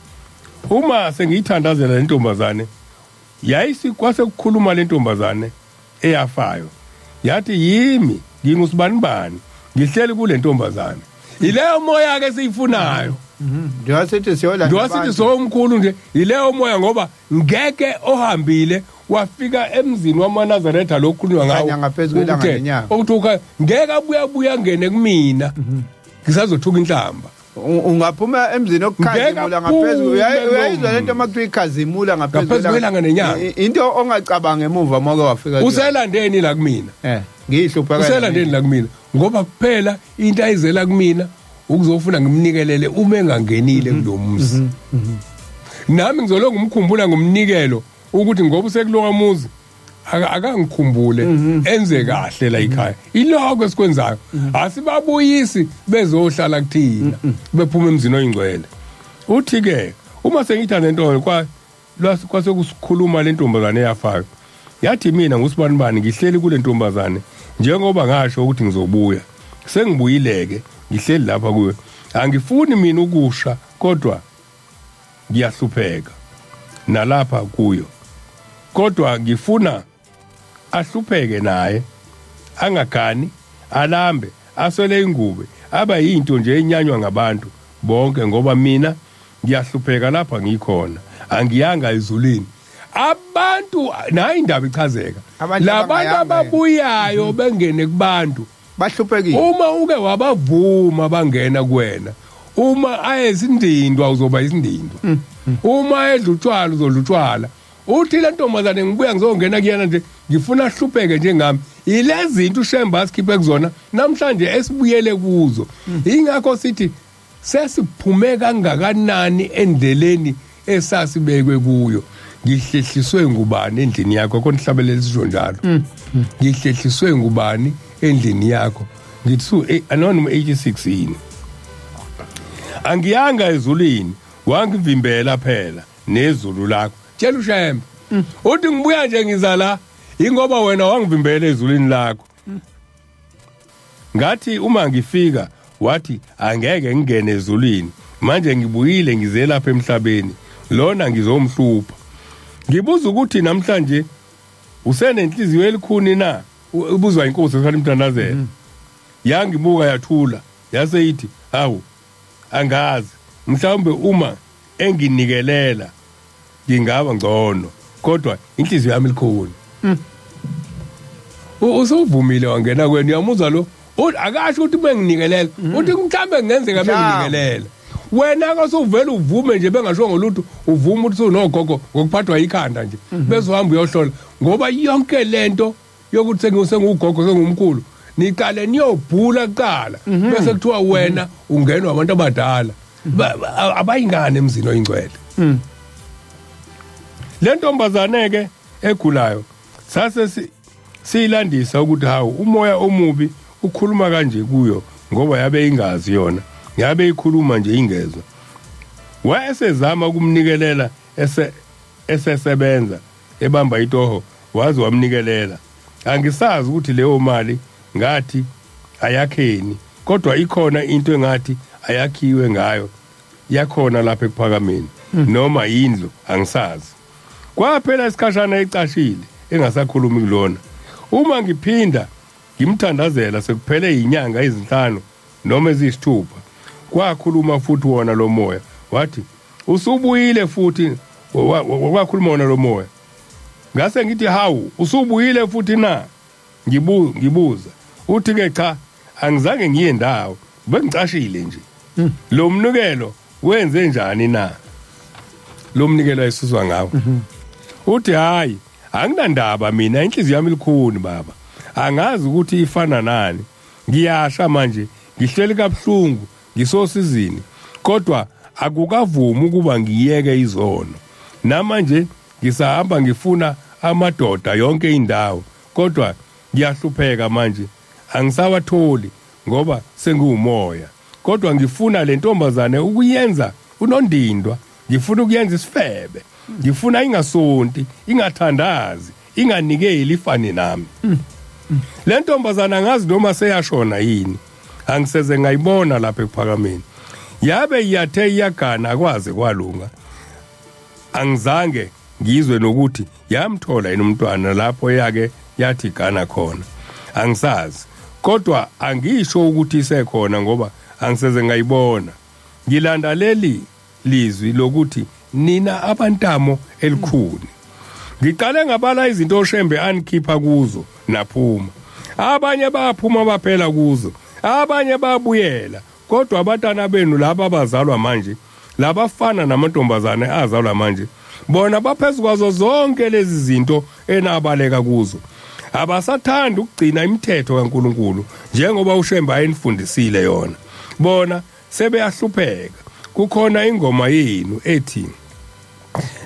Uma sengiyithandazela lentombazane kwase kukhuluma lentombazane eyafayo. Yathi yimi ngingusibani ngihleli kule ntombazane. Ileyo moya ke siyifunayo. Ngiwasithi somkhulu nje ileyo moya ngoba ngeke ohambile wafika emzini wamaNazaretha lokukhulunywa ngawo ngaphezulu kwelanga lenyanga. Okuthuka ngeke abuya ngene kumina ngisazothuka inhlamba. Ungaphuma emzini okukhazimula ngaphezulu uyayizwa lento makuthiwa ikhazimula ngaphezulu kwelanga nenyanga. Into ongacabanga emuva moko wafika uselandeni la kumina. Ngihlupha uselandeni la kumina ngoba kuphela into ayizela kumina ukuzofuna ngimnikelele uma engangenile kulomzi. Nami ngizolonga umkhumbula ngomnikelo ukuthi ngoba usekuloka muzi akangikhumbule enze kahle la ekhaya. Iloko esikwenzayo asibabuyisi bezohlala kuthina bephuma emzini oyingcwele. Uthi ke uma sengithanda into kwase kusikhuluma lentombazane eyafayo. Yathi mina ngusibani ngihleli kule ntombazane njengoba ngasho ukuthi ngizobuya. Sengibuyileke ngihleli lapha kuyo. Angifuni mina ukusha kodwa ngiyahlupheka nalapha kuyo. Kodwa ngifuna ahlupheke naye angagani alambe aswele ingube aba yinto nje enyanywa ngabantu bonke ngoba mina ngiyahlupheka lapha ngikhona angiyanga ezulwini. Abantu nayi indaba ichazeka labantu ababuyayo bengene kubantu bahluphekile. Uma uke wabavuma bangena kuwena uma ayezindindwa uzoba izindindwa. Uma edlutshwala uzodlutshwala. Uthi le ntombazane ngibuya ngizongena kuyena nje ngifuna ahlupheke njengami. Ilezi zinto uShembe asikhiphe kuzona namhlanje esibuyele kuzo. Ingakho sithi sesiphume kangakanani endleleni esasibekwe kuyo. Ngihlehliswe ngubani endlini yakho konke hlabelele isho njalo. Ngihlehliswe ngubani endlini yakho. Ngithi anonymous 86 yini. Angiyanga ezulwini wangivimbela phela nezulu lakho. Tshela uShembe uthi ngibuya nje ngizala ingoba wena wangivimbela ezulwini lakho. Ngathi uma ngifika wathi angeke ngingene ezulwini manje ngibuyile ngize lapha emhlabeni lona ngizomhlupha. Ngibuza ukuthi namhlanje usenenhliziyo elikhuni na? Ubuzwa inkosi ekhali Mthandazela. Yangibuka yathula yaseyithi hawu angazi mhlawumbe uma enginikelela ngingaba ngcono kodwa inhliziyo yami likhona. Usuvumile wangena kwena uyamuzwa lo akasho ukuthi benginikelele uthi mhlambe ngenzeka benginikelele. Wena akasuvela uvume nje bengasho ngolutho uvuma ukuthi unogogo ngokuphathwa ikhanda nje bezohamba uyohlola ngoba yonke lento yokuthi sengugogo sengumkhulu niqale niyobhula kuqala bese kuthiwa wena ungenwa abantu abadala abayingane emzini oyingcwele. Le ntombazane ke egulayo sase siyilandisa ukuthi hawu umoya omubi ukhuluma kanje kuyo ngoba yabe ingazi yona yabe ikhuluma nje ingezwe wayesezama ukumnikelela esesebenza ebamba itoho wazi wamnikelela angisazi ukuthi leyo mali ngathi ayakheni kodwa ikhona into engathi ayakhiwe ngayo yakhona lapha ePhakameni noma indlu angisazi kwaphela isikhashana ecashile engasakhulumi kulona uma ngiphinda ngimthandazela sekuphele inyanga ezinhlanu noma ezisithupha kwakhuluma futhi wona lo moya wathi usubuyile futhi wakhuluma wona lo moya ngase ngithi hawu usubuyile futhi na ngibuza uthi ke cha angizange ngiye ndawo bengicashile nje lo mnikelo wenze njani na lo mnikelo ayisuswa ngawo uthi hayi anginandaba mina inhliziyo yami likhuni baba angazi ukuthi ifana nani ngiyasha manje ngihleli kabuhlungu ngisosizini kodwa akukavumi ukuba ngiyeke izono namanje ngisahamba ngifuna amadoda yonke indawo kodwa ngiyahlupheka manje angisawatholi ngoba sengiwumoya kodwa ngifuna le ntombazane ukuyenza unondindwa ngifuna ukuyenza isifebe ngifuna ingasonti ingathandazi inganikeli ifane nami le ntombazane angazi noma seyashona yini angiseze ngayibona lapha ePhakameni yabe iyathe iyagana akwazi kwalunga angizange ngizwe nokuthi yamthola yini umntwana lapho yake yathi gana khona angisazi kodwa angisho ukuthi isekhona ngoba angiseze ngayibona ngilanda leli lizwi lokuthi nina abantamo elikhuni ngiqale ngabala izinto oshembe anikhipha kuzo naphuma abanye baphuma baphela kuzo abanye babuyela kodwa abatana benu laba abazalwa manje labafana namantombazane azalwa manje bona baphezukwazo zonke lezi zinto enabaleka kuzo abasathanda ukugcina imithetho kaNkuluNkulu njengoba ushemba ayinifundisile yona bona sebeyahlupheka kukhona ingoma yenu ethi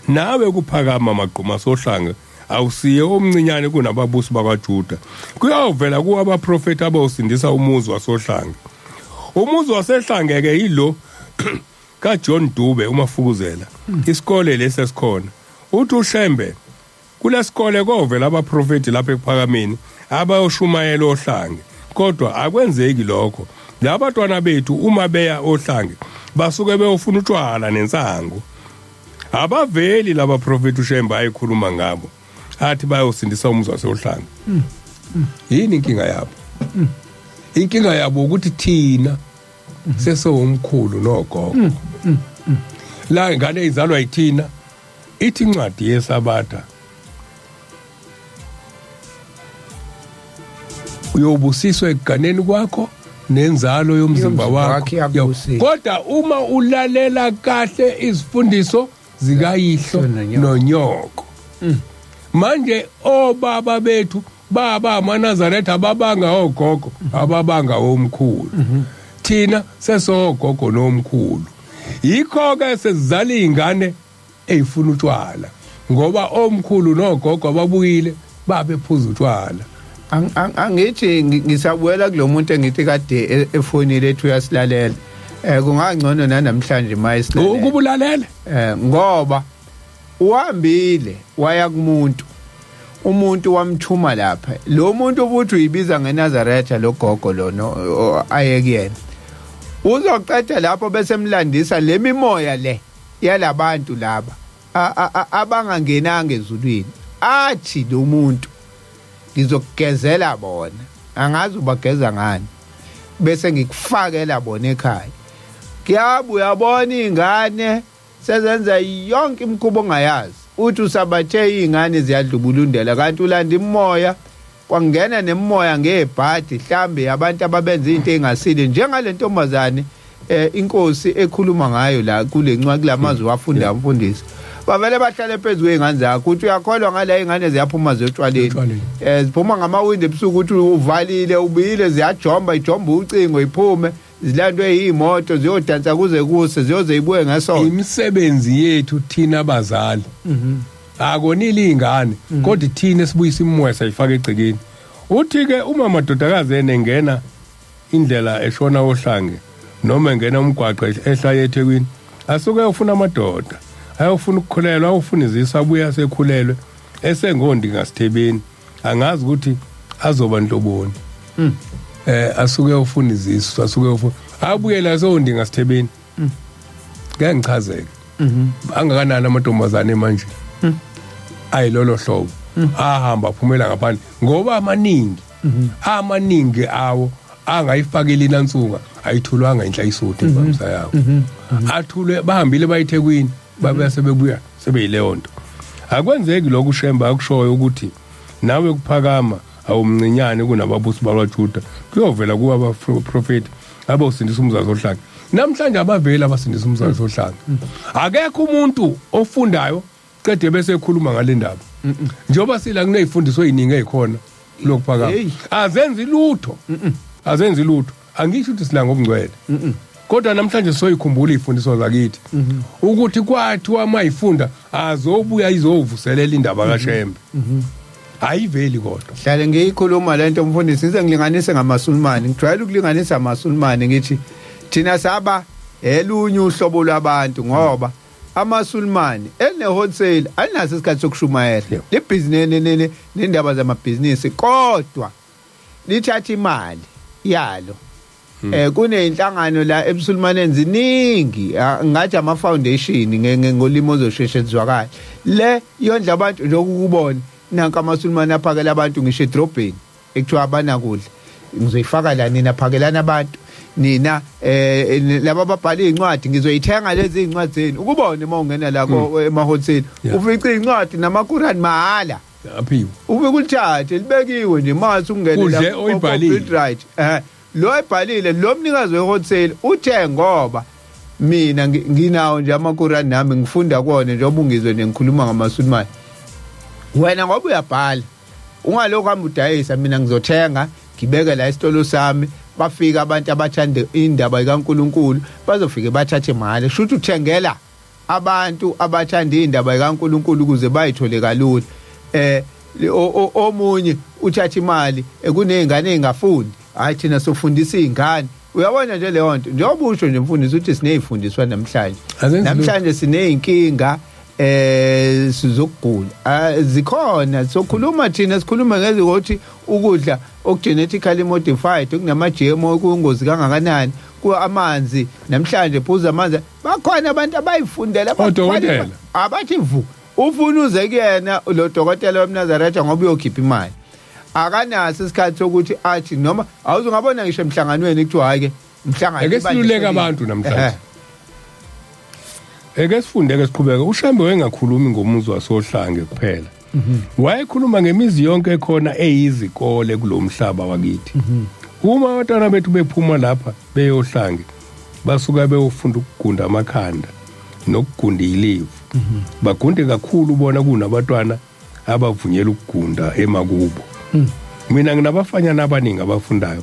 nawe kuphakama maqhuma sohlanga awusiye omncinyane kunababusi bakwaJuda kuyavela kuwabaprofeti abawusindisa umuzi wasohlanga umuzi wasehlanga ke yilo kaJohn Dube umafukuzela isikole lesesikhona uthi ushembe kulesikole kovela abaprofeti lapha ePhakameni abayoshumayela ohlange kodwa akwenzeki lokho labantwana bethu uma beya ohlange basuke beyofuna utshwala nensango abaveli laba profeti ushemba ayikhuluma ngabo athi bayosindisa umuzi waseohlanga yini inkinga yabo inkinga yabo ukuthi thina sesomkhulu nogogo la ingane izalwa yithina ithi incwadi yeSabatha uyobusiswa eganeni kwakho nenzalo yomzimba wakho kodwa uma ulalela kahle izifundiso zikayihlo nonyoko manje obaba bethu baba amaNazaretha ababanga ogogo ababanga omkhulu thina sesogogo nomkhulu yikho ke sezizala izingane ezifuna utshwala ngoba omkhulu nogogo ababuyile babephuza utshwala angithi ngisabuyela kulomuntu engithi kade efonile ethi uyasilalela kungangcono namhlanje mayisilalela ukubulalela ngoba uhambile waya kumuntu umuntu wamthuma lapha lo muntu ubuthi uyibiza ngeNazaretha lo gogo lo ayekuyena uzoqeda lapho bese emlandisa lemimoya le yalabantu laba abangangenanga ezulwini athi lo muntu ngizokugezela bona angazi ubageza ngani bese ngikufakela bona ekhaya kuyabuya yabona izingane sezenza yonke imikhubo ongayazi uthi usabathe izingane ziyadlubulundela kanti ulanda imoya kwangena nemoya ngebhadi mhlambe abantu ababenza izinto engasile njengale ntombazane inkosi ekhuluma ngayo la kule ncwadi kulamazwi wafunda umfundisi bavele bahlale phezulu kwezingane zakho uthi uyakholwa ngala izingane ziyaphuma zotshwaleni ziphuma ngamawindi ebusuku uthi uvalile ubiyile ziyajomba ijomba ucingo iphume zilandwe izimoto ziyodansa kuze kuse ziyoze ibuye ngesonto imisebenzi yethu thina abazali akonile ingane kodwa thina esibuyisa imimoya sayifaka egcekeni uthi ke uma amadodakazi enengena indlela eshona ohlange noma engena umgwaqo ehlaya eThekwini asuke ayofuna amadoda ayofuna ukukhulelwa ayofuna izisa abuya sekhulelwe esengondi ngasithebeni angazi ukuthi azoba nhloboni asuke ayofuna izisu asuke ayofuna abuye la sondi ngasithebeni ngeke ngichazeke angakanani amantombazane manje ayilolo hlobo ahamba aphumela ngaphandle ngoba amaningi awo angayifakela inansuka ayithulwanga inhla isuthu emvamsa yawo athulwe bahambile bayiThekwini babe sebebuya sebeyileyo nto akwenzeki lokhu Shemba akushoyo ukuthi nawe kuphakama awumncinyane kunababusi bakwaJuda kuyovela kuba abaprofeti abawusindisa umzazi ohlanga namhlanje abavela abasindisa umzazi ohlanga akekho umuntu ofundayo cede bese ekhuluma ngale ndaba njoba sila kunezifundiso eziningi ezikhona lokuphakama azenzi lutho angisho ukuthi sila ngobungcwele kodwa namhlanje soyikhumbula izifundiso zakithi ukuthi kwathiwa amayifunda azobuya izovuselela indaba kaShembe ayiveli kodwa hlale ngiyikhuluma lento mfundisi ngize ngilinganise ngamaSulumane ngijwayele ukulinganisa amaSulumane ngithi thina saba elunye uhlobo lwabantu ngoba amaSulumane ene-wholesale alinaso isikhathi sokushumayela libhizinisi nendaba zamabhizinisi kodwa lithatha imali yalo kuneyinhlangano la ebuSulumane ziningi ngathi ama-foundation ngolimo ozosheshe zwakala le yondla abantu lokubona nanka amaSulumane aphakela abantu ngisho edrobheni ekuthiwa abanakudla ngizoyifaka la nina phakelana abantu nina laba ababhala izincwadi ngizoyithenga lezi izincwadi zenu ukubone uma ungena la ema-hotel ufica izincwadi namaQuran mahala aphiwe ube kulithathe libekiwe nje mase ungene la oyibhalile lo ayibhalile lo mnikazi wehotel uthe ngoba mina nginawo nje amaQuran nami ngifunda kuona njengoba ungizwe ngikhuluma ngamaSulumane wena ngoba uyabhala ungalokho hamba udayisa mina ngizothenga ngibeke la isitolo sami bafika abantu abathanda indaba kaNkuluNkulu bazofike bathathe imali shuthi uthengela abantu abathanda indaba kaNkuluNkulu ukuze bayithole kalula omunye uthatha imali kunezingane ezingafundi hayi thina sofundisa izingane uyabona nje leyo nto njengoba usho nje mfundisi ukuthi sinezifundiswa namhlanje sineyinkinga sizokugula zikhona sokhuluma thina sikhuluma ngeze ukuthi ukudla okugenetically modified okunama GMO kuyingozi kangakanani kuamanzi namhlanje phuza amanzi bakhona abantu abayifundela abathi vu ufuna uze kuyena lo dokotela womNazaretha ngoba uyokhipha imali akanaso isikhathi sokuthi athi noma awuzungabona ngisho emhlanganweni kuthiwa hayi ke mhlangano ake siluleka abantu namhlanje eke sifundeke siqhubeka uShembe wengakhulumi ngomuzi wasohlange kuphela wayekhuluma ngemizi yonke ekhona eyizikole kulomhlaba wakithi uma abantwana bethu bephuma lapha beyohlange basuka beyofunda ukugunda amakhanda nokugunda ilivu bagunde kakhulu bona kunabantwana abavunyela ukugunda emakubo mina nginabafanyana abaningi abafundayo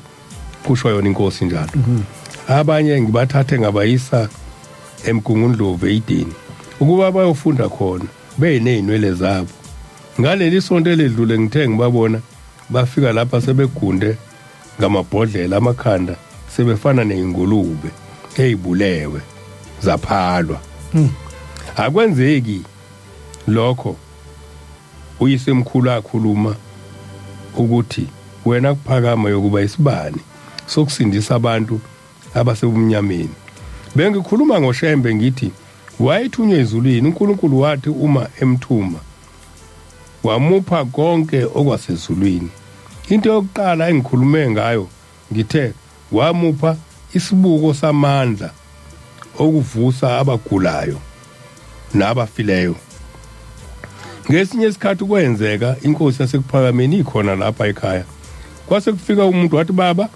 kusho yona inkosi njalo abanye ngibathathe ngabayisa eMgungundlovu eidini ukuba bayofunda khona beyinezinwele zabo ngaleli sonto eledlule ngithe ngibabona bafika lapha sebegunde ngamabhodlela amakhanda sebefana nezingulube ezibulewe zaphalwa akwenzeki lokho uyisemkhulu akhuluma ukuthi wena kuphakama yokuba isibani sokusindisa abantu abasebumnyameni bengikhuluma ngoShembe ngithi wayithunywe ezulwini uNkulunkulu wathi uma emthuma wamupha konke okwasezulwini into yokuqala engikhulume ngayo ngithe wamupha isibuko samandla okuvusa abagulayo nabafileyo ngesinye isikhathi kwenzeka inkosi yasekuphakameni ikhona lapha ekhaya kwase kufika umuntu wathi baba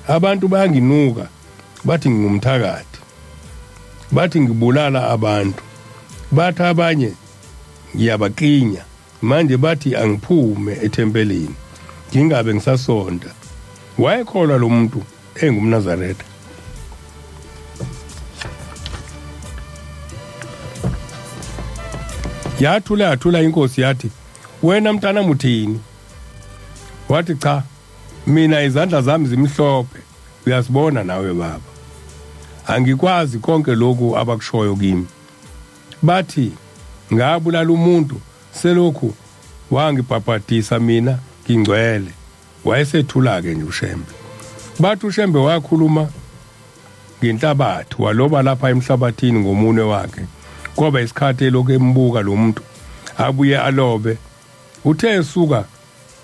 abantu bayanginuka bathi ngingumthakathi bathi ngibulala abantu bathi abanye ngiyabaqinya manje bathi angiphume ethempelini ngingabe ngisasonda wayekholwa lo muntu engumNazaretha yathula inkosi yathi wena mntana muthini wathi cha mina izandla zami zimhlophe uyasibona nawe baba angikwazi konke lokhu abakushoyo kimi bathi ngabulala umuntu selokhu wangibhabhadisa mina ngingcwele wayesethula ke nje uShembe bathi uShembe wakhuluma ngenhlabathi waloba lapha emhlabathini ngomunwe wakhe ngoba isikhathi elokhu embuka lo muntu abuye alobe uthe esuka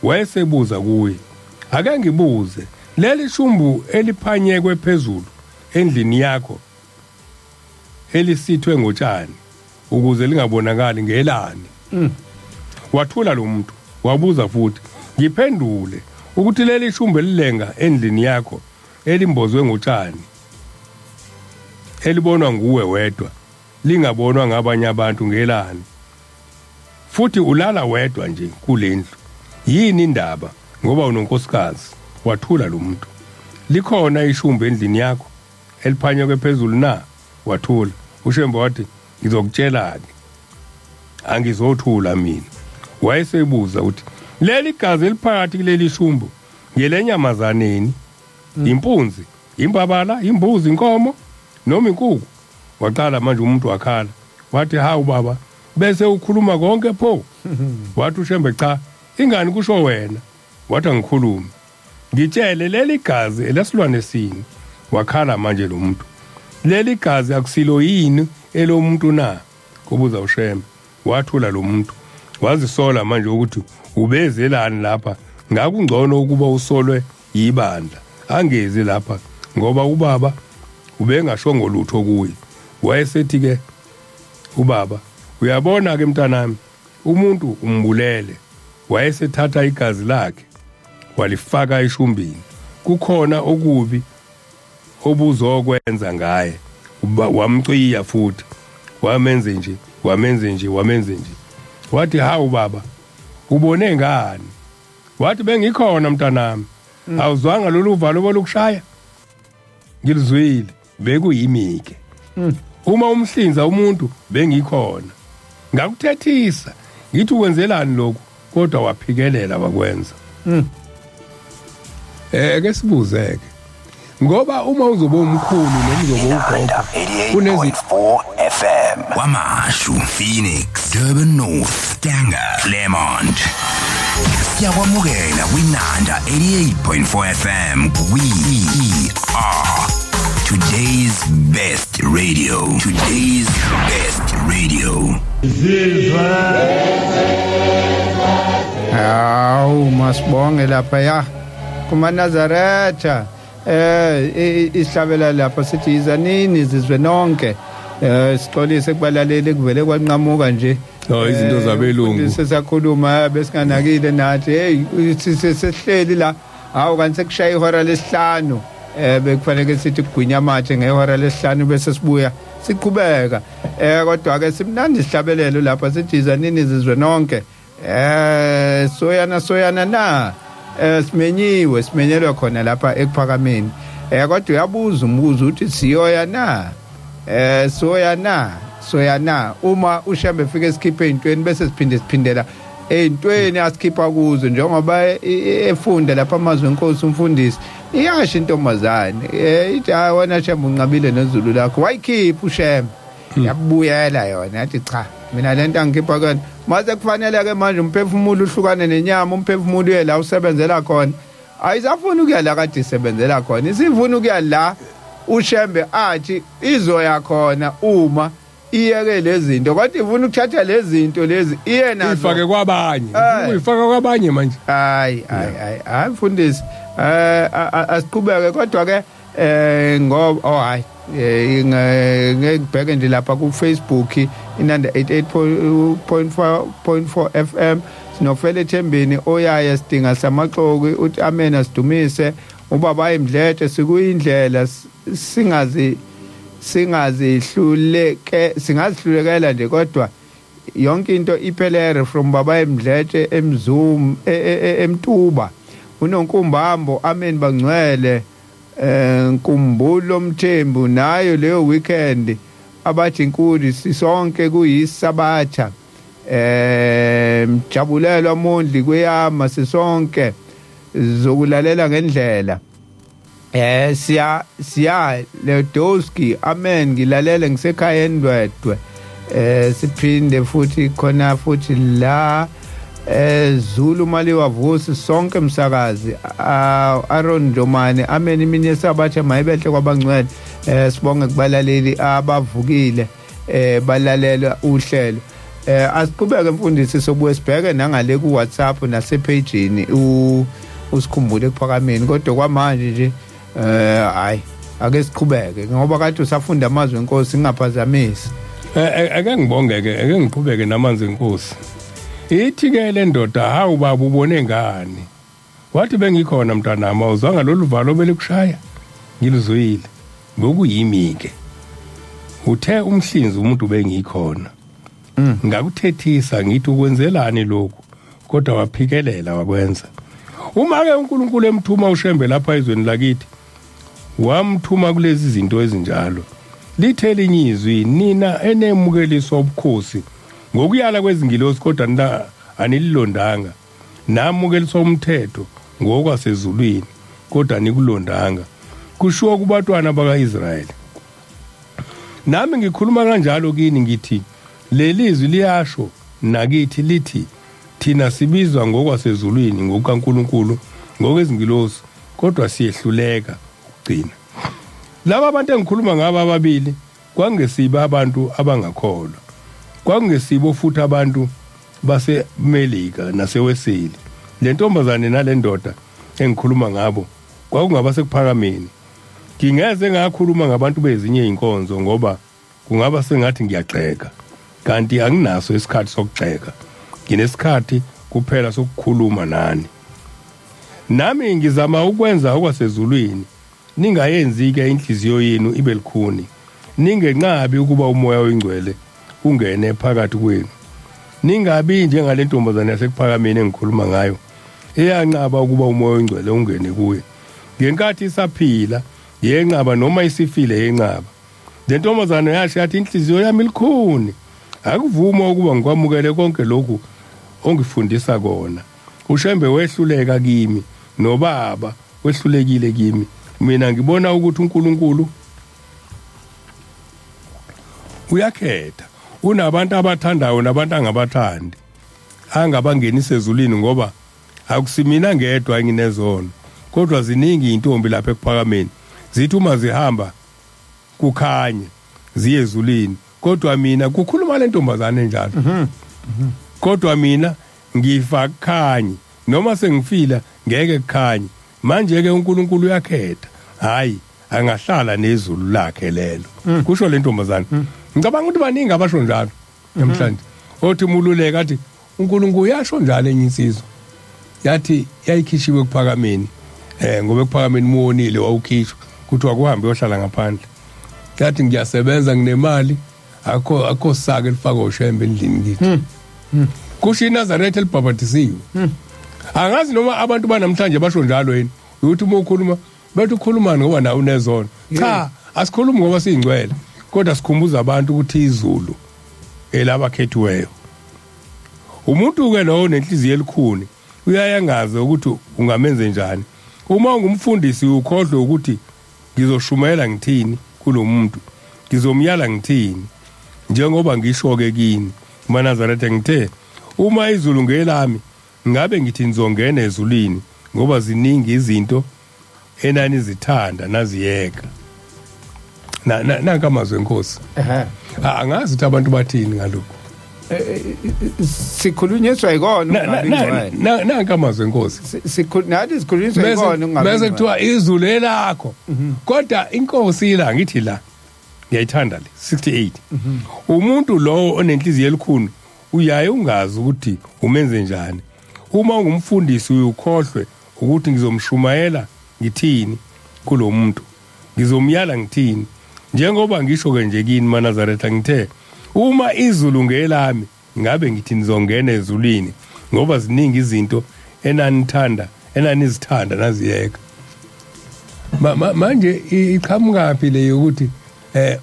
wayesebuza kuye ake ngibuze leli shumbu eliphanyekwe phezulu endlini yakho elisithwe ngotshani ukuze lingabonakali ngelani wathula lo muntu wabuza futhi ngiphendule ukuthi leli shumbu elilenga endlini yakho elimbozwe ngotshani elibonwa nguwe wedwa lingabonwa ngabanye abantu ngelani futhi ulala wedwa nje kulendlu yini indaba ngoba unonkosikazi wathula lo muntu likhona ishumbu endlini yakho eliphanyekwe phezulu na wathula uShembe wathi ngizokutshela ke angizothula mina wayesebuza uthi leli gazi eliphakathi kuleli shumbu ngelenyamazaneni impunzi imbabala imbuzi inkomo noma inkukhu waqala manje umuntu wakhala wathi hawu baba bese ukhuluma konke pho wathi uShembe cha ingani kusho wena wathi angikhuluma ngitshele leli gazi elasilwane sini wakhala manje lo muntu leli gazi akusilo yini elomuntu na kubuza uShembe wathula lo muntu wazisola manje ukuthi ubezelani lapha ngakungcono ukuba usolwe yibandla angezi lapha ngoba ubaba ubengashongo lutho kuye wayesethi ke ubaba uyabona ke mntanami umuntu umbulele wayesethatha igazi lakhe walifaka eshumbini kukhona okubi obuzokwenza ngaye wamciya futhi wamenze nje wathi hawu baba ubone ngani wathi bengikhona mntanami awuzwanga lolu uvalo bolukushaya ngilizwile bekuyimike uma umhlinza umuntu bengikhona ngakuthethisa ngithi ukwenzelani lokhu kodwa waphikelela wakwenza ke sibuzeke ngoba uma uzoba umkhulu noma uzoba ugogo kunezi4 FM kwaMashu Phoenix Durban North Danga Claremont siyakwamukela kwinanda 88.4 FM we are today's best radio Hawu masibonge lapha ya kuma Nazaretha isihlabela lapha sithi izanini izizwe nonke sixolise kubalaleli kuvele kwanqamuka nje izinto zabelungu sisakhuluma besinganakile nathi hey sisehleli la hawu kanti sekushaya ihora lesihlanu bekufanele sithi kugwinya amathe ngehora lesihlanu bese sibuya siqhubeka kodwa ke simnandi isihlabelelo lapha sithi izanini izizwe nonke soyana na simenyelwe khona lapha ekuphakameni kodwa uyabuza umbuzo uthi siyoya na soya na uma uShembe efike esikhiphe intweni bese siphindela eyintweni asikhipha kuzo njengoba efunda lapha amazwi enkosi umfundisi iyasho intombazane ithi wena Shembe unqabile nezulu lakho wayikhipha uShembe yabuyela yona yathi cha mina lento angikhipha kona mase kufanele ke manje umphefumulo uhlukane nenyama umphefumulo uye la usebenzela khona ayisafuni ukuya la kade isebenzela khona isifuna ukuya la uShembe athi izoya khona uma iyeke lezi zinto kodwa ifuna ukuthatha lezi zinto lezi iye nazo ifake kwabanye uyifaka kwabanye manje hayi mfundisi asiqhubeke kodwa ke ngoba hayi ngekubheke nje lapha ku Facebook inanda 88.4 FM sinofele Thembeni oyaya sidinga samaxoki uthi amena sidumise ubaba eMdletshe sikuyindlela singazihlulekela nje kodwa yonke into iphelele from baba eMdletshe emZum eMtuba unonkumbambo amen bangcwele nkumbulo Mthembu nayo leyo weekend abathi inkulu sisonke kuyisabatha Mjabulelwa Mondli kweyama sisonke zokulalela ngendlela. Siya Ledoski amen ngilalele ngisekhaya endwedwe. Siphinde futhi khona futhi la Zulu Maliwa Vusi sonke umsakazi Aaron Jomane amen imini yesabathe mayibehle kwabangcwele sibonge kubalaleli abavukile balalela uhlelo asiqhubeke mfundisi sobuye sibheke nangale ku WhatsApp nase pageini usikhumbule kuphakameni kodwa kwamanje nje hayi ake siqhubeke ngoba kade usafunda amazwi enkosi singaphazamisi ake ngibongeke ake ngiqhubeke namanzi enkosi ithi ke le ndoda hawu baba ubone ngani wathi bengikhona mntanami awuzanga loluvalo belikushaya ngilizwile ngokuyimi ke uthe umhlinzi umuntu bengikhona ngakuthethisa ngithi ukwenzelani lokho kodwa waphikelela wakwenza uma ke uNkulunkulu emthuma ushembe lapha ezweni lakithi wamthuma kulezi zinto ezinjalo lithele inyizwi nina enemukeliswa ubukhosi ngokuyala kwezingilosi kodwa nina anililondanga namukeliswa umthetho ngokwasezulwini kodwa nikulondanga kushiwo kubatwana bakaIsrayeli nami ngikhuluma kanjalo kini ngithi lelizwi liyasho nakithi lithi thina sibizwa ngokwasezulwini ngokaNkulunkulu ngokwezingilosi kodwa siyehluleka ukugcina laba abantu engikhuluma ngaba ababili kwangesiba abantu abangakholwa kwangesibo futhi abantu baseMelika naseweseli le ntombazane nale ndoda engikhuluma ngabo kwakungaba sekuphakameni ngingeze ngakhuluma ngabantu bezinye inkonzo ngoba kungaba sengathi ngiyagxeka kanti anginaso isikhathi sokugxeka nginesikhathi kuphela sokukhuluma nami ngizama ukwenza okwasezulwini ningayenzi ke inhliziyo yenu ibe likhuni ningenqabi ukuba umoya oyingcwele ungene phakathi kwenu ningabi njengale ntombazane yasekuphakameni engikhuluma ngayo eyanqaba ukuba umoya oyingcwele ungene kuye ngenkathi isaphila yenqaba noma isifile yenqaba le ntombazane yasho yathi inhliziyo yami likhuni akuvuma ukuba ngikwamukele konke lokhu ongifundisa kona ushembe wehluleka kimi nobaba wehlulekile kimi mina ngibona ukuthi uNkulunkulu uyakhetha unabantu abathandayo nabantu angabathandi angabangenisa ezulwini ngoba akusimina ngedwa nginezono kodwa ziningi intombi lapha ekuphakameni zithi uma zihamba kukhanye ziye ezulwini kodwa mina kukhuluma le ntombazane njalo kodwa mina ngifa kukhanye noma sengifila ngeke kukhanye manje ke uNkulunkulu uyakhetha hayi angahlala nezulu lakhe lelo kusho le ntombazane ngicabanga ukuthi baningi abasho njalo namhlanje othi mululeka athi uNkulunkulu uyasho njalo enye insizwa yathi yayikhishiwe kuphakameni ngoba kuphakameni muonile wawukhishwa ukuthi akuhambe yohlala ngaphandle yathi ngiyasebenza nginemali akho sake lifaka ushembe endlini ngithi kusho iNazaretha elibhabhatisiwe angazi noma abantu banamhlanje basho njalo yini ukuthi uma ukhuluma bethi ukhulumani ngoba nawe unezono cha asikhulumi ngoba siyingcwele kodwa sikhumbuza abantu ukuthi izulu elabakhethiweyo umuntu ke lo nenhliziyo elikhuni uyayangaza ukuthi ungamenze njani uma ungumfundisi ukhohlwe ukuthi ngizoshumayela ngithini kulomuntu ngizomyala ngithini njengoba ngisho ke kini uManazaretha ngithe uma izulu ngelami ngabe ngithi nizongena ezulwini ngoba ziningi izinto enani zithanda naziyeka nanka amazwi enkosi angazi ukuthi abantu bathini ngalokho sikhulunyiswa ikona nanka amazwi enkosi nathi sikhulunyiswa ikona ungabe bese kuthiwa izulu elakho kodwa inkosi ila ngithi la ngiyayithanda le 68 umuntu lo onenhliziyo elikhuni uyaye ungazi ukuthi umenze njani uma ungumfundisi uyukhohlwe ukuthi ngizomshumayela ngithini kulomuntu ngizomyala ngithini njengoba ngisho ke nje kini maNazaretha ngithe uma izulu ngelami ngabe ngithi nizongena ezulwini ngoba ziningi izinto enanizithanda naziyeka manje iqhamukapi le ukuthi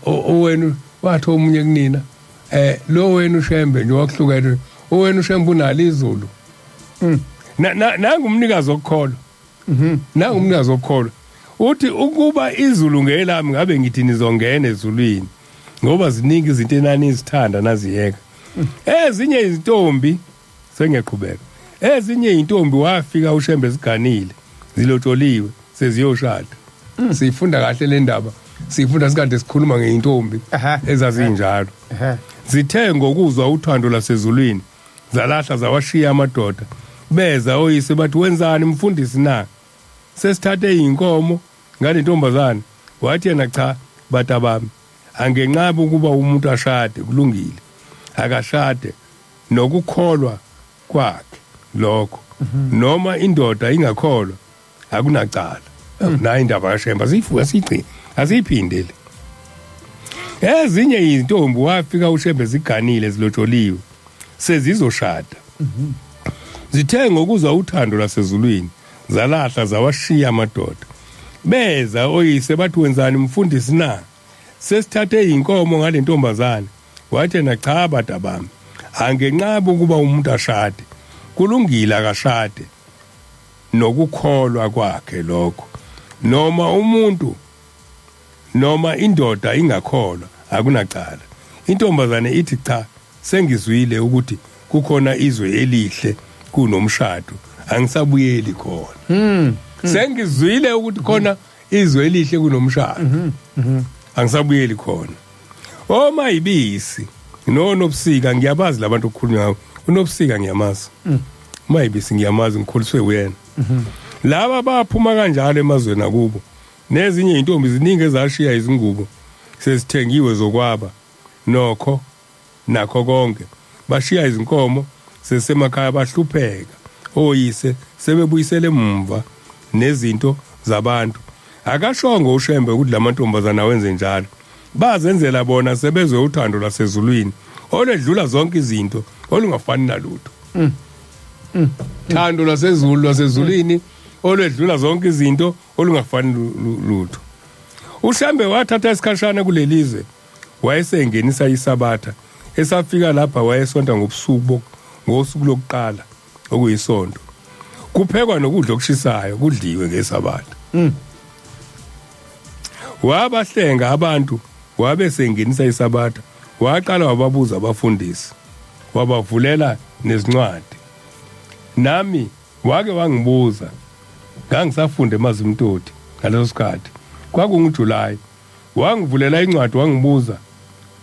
owenu wathi omunye kunina lo wenu ushembe nje wakuhlukene wena ushemba unalo izulu nangumnikazi okukholwa nangumnikazi okukholwa uthi ukuba izulu ngelami ngabe ngithi nizongena ezulwini ngoba ziningi izinto enani izithanda naziyeka ezinye izintombi sengiqhubeka ezinye intombi wafika ushembe ziganile zilotsholiwe seziyoshada sifunda kahle le ndaba sifunda sikade sikhuluma ngeintombi ezazinjalo zithe ngokuzwa uthando lasezulwini zalahla zawashiya amadoda beza oyise bathi wenzani mfundisi na sesithathe inkomo ngale ntombazana wathi yena cha batabami angenqaba ukuba umuntu ashade kulungile akashade nokukholwa kwakhe lokho noma indoda ingakholwa akunacala nayo indaba kaShemba siyifuka sichini asiyiphindele ezinye izintombi wafika uShembe ziganile zilotsholiwe sezizoshada zithe ngokuzwa uthando lasezulwini zalahla zawashiya amadoda beza oyise bathi wenzani mfundisi na sesithathe inkomo ngale ntombazana wathi na cha batabami angenqaba ukuba umuntu ashade kulungile akashade nokukholwa kwakhe lokho noma umuntu noma indoda ingakholwa akunacala intombazane ithi cha sengizwile ukuthi kukhona izwe elihle kunomshado angisabuyeli khona sengizwile ukuthi khona izwe elihle kunomshado angisabuyeli khona mayibisi nobusika ngiyabazi labantu okukhulunywa ngabo unobusika ngiyamazi mayibisi ngiyamazi ngikhuliswe uyena laba baphuma kanjalo emazweni akubo nezinye intombi ziningi ezashiya izingubo sezithengiwe zokwaba nakho konke bashiya izinkomo sesemakhaya bahlupheka oyise sebebuyisele emva nezinto zabantu akashongo uShembe ukuthi lamantombazana wenze njalo bazenzela bona sebezwe uthando lasezulwini oledlula zonke izinto olungafani nalutho thando lasezulwini oledlula zonke izinto olungafani lutho uShembe wathatha isikhashana kulelizwe wayesengenisa isabatha esafika lapha wayesonta ngosuku lokuqala okuyisonto kuphekwa nokudla okushisayo kudliwe ngesabatha wabahlenga abantu wabe sengenisa isabatha waqala wababuza abafundisi wabavulela nezincwadi nami wake wangibuza ngangisafunde emazimtoti ngaleso sikhathi kwakunguJulayi wangivulela incwadi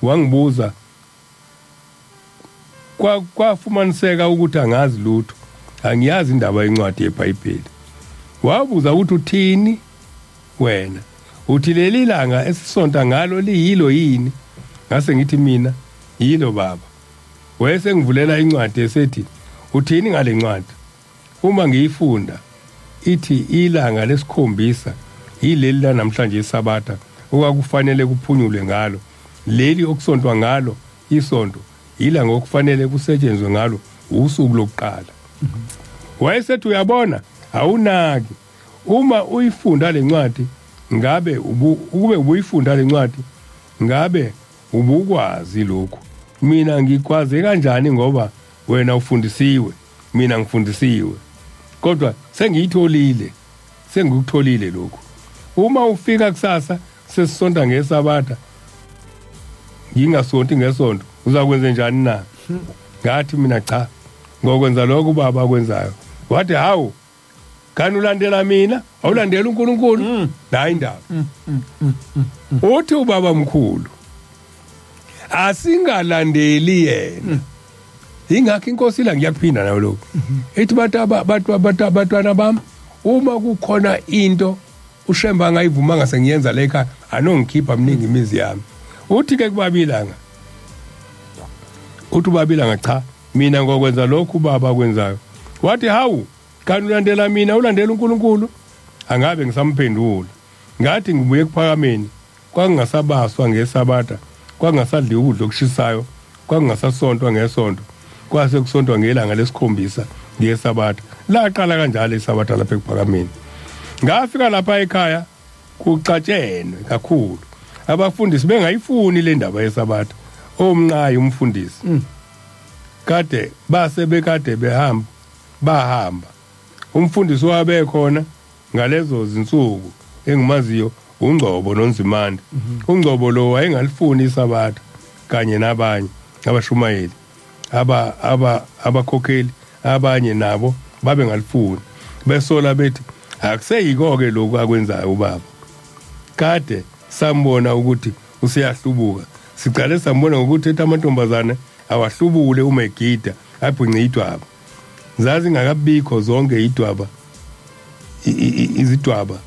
wangibuza kwafumaniseka ukuthi angazi lutho angiyazi indaba yencwadi yeBhayibheli wabuza ukuthi uthini wena uthi leli langa esisonta ngalo liyilo yini ngase ngithi mina yilo baba wese ngivulela incwadi esethi uthini ngale ncwadi uma ngiyifunda ithi ilanga lesikhombisa yileli la namhlanje isabatha okwakufanele kuphunyulwe ngalo leli okusontwa ngalo isonto ilanga okufanele kusetshenzwe ngalo usuku lokuqala wayesethi uyabona awunaki uma uyifunda lencwadi ngabe ubuyifunda lencwadi ngabe ubukwazi lokho mina ngikwaze kanjani ngoba wena ufundisiwe mina ngifundisiwe kodwa sengikutholile lokho uma ufika kusasa sesisonta ngesabatha ngingasonti ngesonto uzakwenza njani na ngathi mina cha ngokwenza lokho baba akwenzayo wathi hawu kanti ulandela mina awulandela uNkulunkulu hayi indaba uthi ubaba mkhulu asingalandeli yena ingakho inkosi la ngiyakuphinda nayo lokho ethi batwana bami uma kukhona into uShemba angayivuma ngase ngiyenza la ekhaya anongikhipha mningi imizi yami uthi ke kubabilanga uthi ubabilanga cha mina ngokwenza lokhu baba akwenzayo wathi hawu kanti ulandela mina ulandela uNkulunkulu angabe ngisamphendula ngathi ngibuye kuphakameni kwangingasabaswa ngesabatha kwangasadli ukudla okushisayo kwangasasontwa ngesonto kwase kusontwa ngelanga lesikhombisa ngesabatha laqala kanjalo isabatha lapha ekuphakameni ngafika lapha ekhaya kucatshenwe kakhulu abafundisi bengayifuni le ndaba yesabatha omnqayi umfundisi kade bekade bahamba umfundisi wabe khona ngalezo zinsuku engimaziyo uNgcobo noNzimande. uNgcobo lo wayengalifuni isabatha kanye nabanye abashumayeli abakhokheli abanye nabo babe ngalifuni besola bethi akuseyiko ke lokhu akwenzayo ubaba. Kade sambona ukuthi usiyahlubuka, sicale sambona ngokuthi ethi amantombazane awahlubule uma egida abhince idwaba. Zazi ngakabikho zonke idwaba izidwaba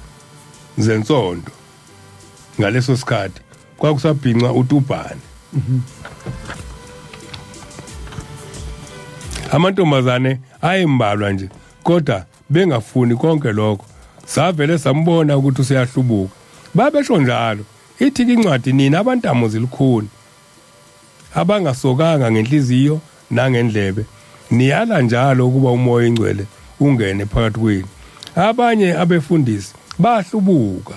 zensonto ngaleso sikhathi kwakusabhinqa uTubhane. Amantombazane ayembalwa nje kodwa bengafuni konke lokho. Savele sambona ukuthi usiyahlubuka. Babesho njalo ithi incwadi nina abantamo zilikhuni abangasokanga ngenhliziyo nangendlebe niyala njalo ukuba umoya ingcwele ungene phakathi kwenu. Abanye abefundisi bahlubuka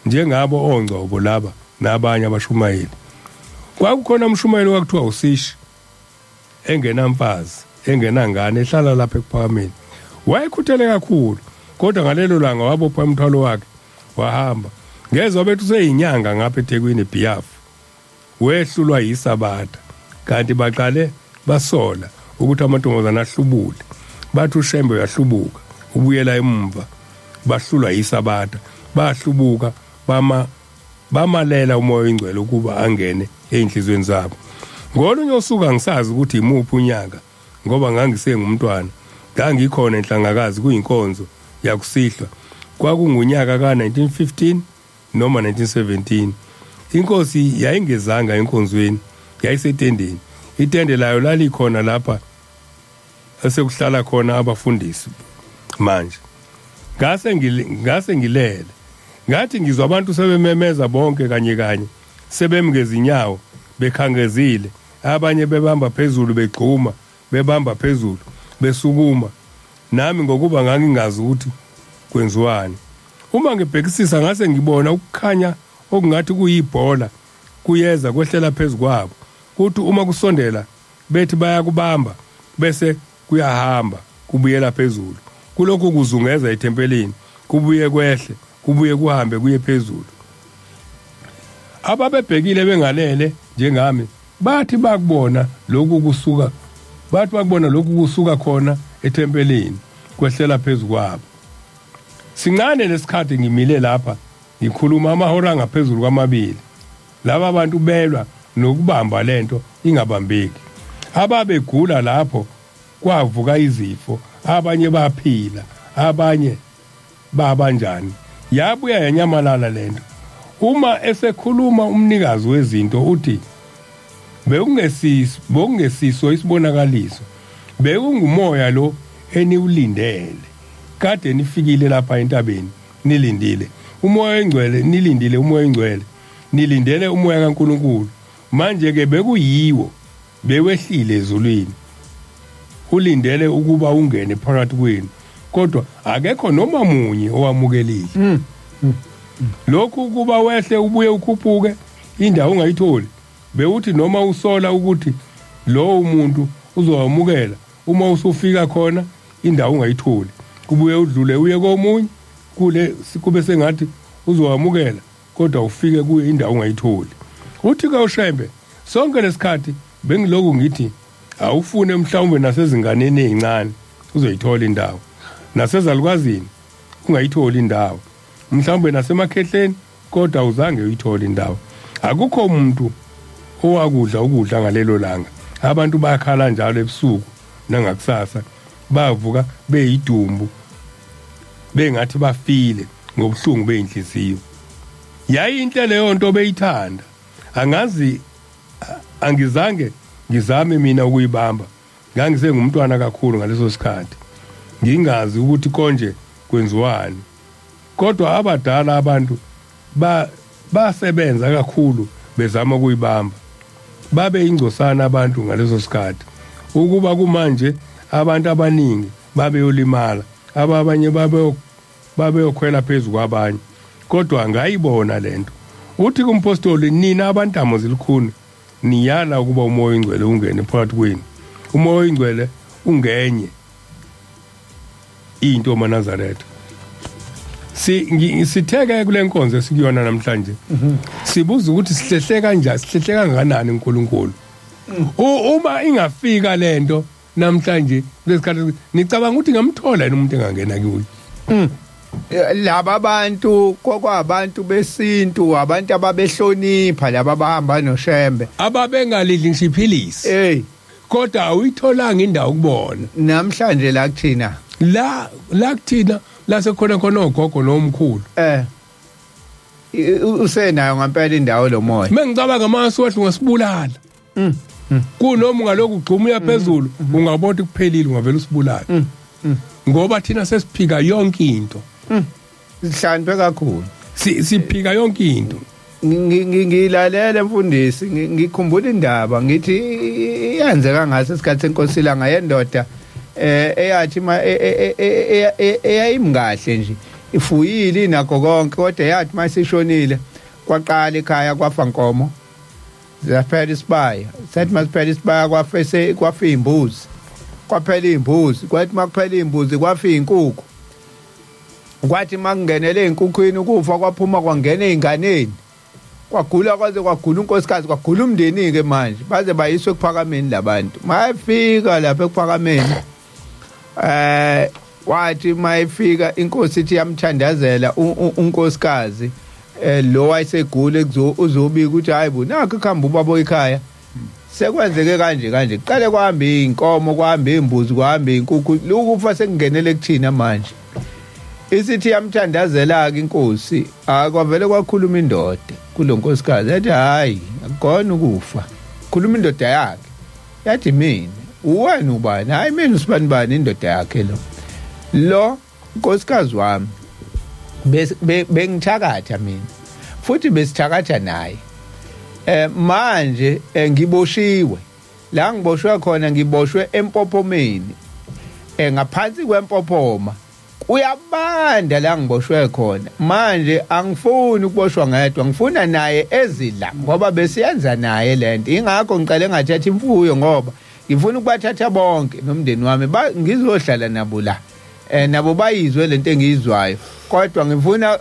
njengabo oNgcobo laba nabanye abashumayeli. Kwakukhona umshumayeli wakuthiwa uSishi engenamfazi engenangane ehlala lapha ePhakameni. Wayekhuthele kakhulu kodwa ngalelo langa wabopha umthwalo wakhe wahamba. Ngezwe bethu seyinyanga ngapha eThekwini eBiafu. Wehlulwa yisabatha kanti baqale basola ukuthi amantombazana ahlubule. Bathi uShembe uyahlubuka ubuyela emva. Bahlulwa yisabatha bahlubuka bamalela umoya ingcwele ukuba angene einhlizweni zabo. Ngolunye usuku angisazi ukuthi imuphi unyaka ngoba ngangisengumntwana. Ngangikhona enhlangakazi kuyinkonzo yakusihlwa. Kwakungunyaka ka1915 noma 1917. Inkosi yayingezanga enkonzweni, yayisetendeni. Itende layo lalikhona lapha esekuhlala khona abafundisi manje. Ngase ngilele. Ngathi ngizwa abantu sebememeza bonke kanye sebemngeza inyawo bekhangezile. Abanye bebamba phezulu begquma, bebamba phezulu besukuma. Nami ngokuba ngangingazi ukuthi kwenziwani. Uma ngibhekisisa ngase ngibona ukukhanya okungathi kuyibhola kuyeza kwehlela phezulu kwabo. Kuthi uma kusondela bethi bayakubamba bese kuyahamba kubuyela phezulu. Kulokhu kuzungeza ethempelini kubuye kwehle kubuye kuhambe kuye phezulu. Ababebhekile bengalele njengami bathi bakubona lokhu kusuka khona ethempelini kwehlela phezulu kwabo. Singane lesikhathi ngimile lapha ngikhuluma amahora ngaphezulu kwamabili. Laba bantu belwa nokubamba lento ingabambeki. Ababegula lapho kwavuka izifo, abanye baphila, abanye babanjani. Yabuya yanyamalala lento. Uma esekhuluma umnikazi wezinto uthi bekungesiso isibonakaliso. Bekungumoya lo eniwulindele. Kade nifikile lapha entabeni nilindile umoya engcwele, nilindile umoya engcwele, nilindele umoya kaNkulunkulu. Manje ke bekuyiwo bewehlile ezulwini. Ulindele ukuba ungene phakathi kwenu kodwa akekho noma munye owamukelile. Lokhu kuba wehle ubuye ukhuphuke indawo ungayitholi. Bewuthi noma usola ukuthi lo umuntu uzowamukela uma usufika khona indawo ungayitholi. Kubuye udlule uye komunye kube sengathi uzowamukela kodwa ufike kuye indawo ungayitholi. Uthi ke uShembe sonke lesikhathi bengiloku ngithi awufune mhlawumbe nasezinganeni ezincane uzoyithola indawo. Nasezalukwazini ungayitholi indawo. Mhlawumbe nasemakhehleni kodwa uzange uyithole indawo. Akukho umuntu owakudla ukudla ngalelo langa. Abantu bakhala njalo ebusuku nangakusasa bavuka beyidumbu bengathi bafile ngobuhlungu beinhliziyo. Yayinhle leyo nto beyithanda. Angizange ngizame mina ukuyibamba. Ngangisengumntwana kakhulu ngaleso sikhathi. Ngingazi ukuthi konje kwenziwani. Kodwa abadala abantu basebenza kakhulu bezama ukuyibamba. Babe ingcosana abantu ngaleso sikhathi. Ukuba kumanje abantu abaningi babeyolimala, abanye babeyokhwela phezulu kwabanye. Kodwa ngayibona lento. Uthi kumpostoli nina abantamo zilikhuni niyala ukuba umoya ingcwele ungene phakathi kwenu. umoya oyingcwele ungenye into maNazaretha sitheke kule nkonzo sikuyona namhlanje sibuza ukuthi sihlehle kanjani sihlehle kanganani uNkulunkulu uma ingafika lento namhlanje lesikhathi nicabanga ukuthi ngamthola yena umuntu engangena kuyo laba abantu kokwabantu besintu abantu ababehlonipha laba abahamba noShembe ababengalidli ngishiphilisi kodwa awuyitholanga indawo kubona namhlanje la kuthina la kuthina la sekhona khona ogogo nomkhulu usenayo ngempela indawo lo moya mengicabanga amasu wahle ngasibulala kunoma ungalokhu ugcuma uyaphezulu ungabona kuphelile ungavela usibulala ngoba thina sesiphika yonke into sihlaniphe kakhulu siphika yonke into ngilalele mfundisi ngikhumbula indaba ngithi iyenzeka ngaso isikhathi senkosi langa yendoda eyathi eyayimgahle nje ifuyile inakho konke kodwa yathi masishonile kwaqala ekhaya kwafa inkomo zaphela isibaya sathi masiphela isibaya kwafa imbuzi kwaphela imbuzi kwathi makuphela imbuzi kwafa inkukhu kwathi makungenele inkukhwini ukufa kwaphuma kwangena einganeni kwagula kwaze kwagula unkosikazi kwagula umndeni ke manje baze bayiswe kuphakameni labantu mayifika lapha ekuphakameni wathi mayifika inkosi ithi yamthandazela unkosikazi lo wayesegule uzobika ukuthi hayibo nakho khamba ubaba ekhaya sekwenzeke kanje qale kuhamba inkomo kuhamba imbuzi kuhamba inkukhu lokufa sekungenele kuthina manje isithi yamthandazela ke inkosi akwavele kwakhuluma indoda kulonkosikazi yathi hayi akukona ukufa khuluma indoda yakhe yathi mina uwena ubani hayi mina usibani indoda yakhe lo nkosikazi wami bengithakatha mina futhi besithakatha naye manje ngiboshiwe la ngiboshwe khona ngiboshwe empophomeni ngaphansi kwempophoma uyabanda la ngiboshwe khona manje angifuni ukuboshwa ngedwa ngifuna naye ezila ngoba besiyenza naye lento ingakho ngiqale ngathatha imfuyo ngoba ngifuna ukubathatha bonke nomndeni wami ngizohlala nabo la nabo bayizwe lento engiyizwayo kodwa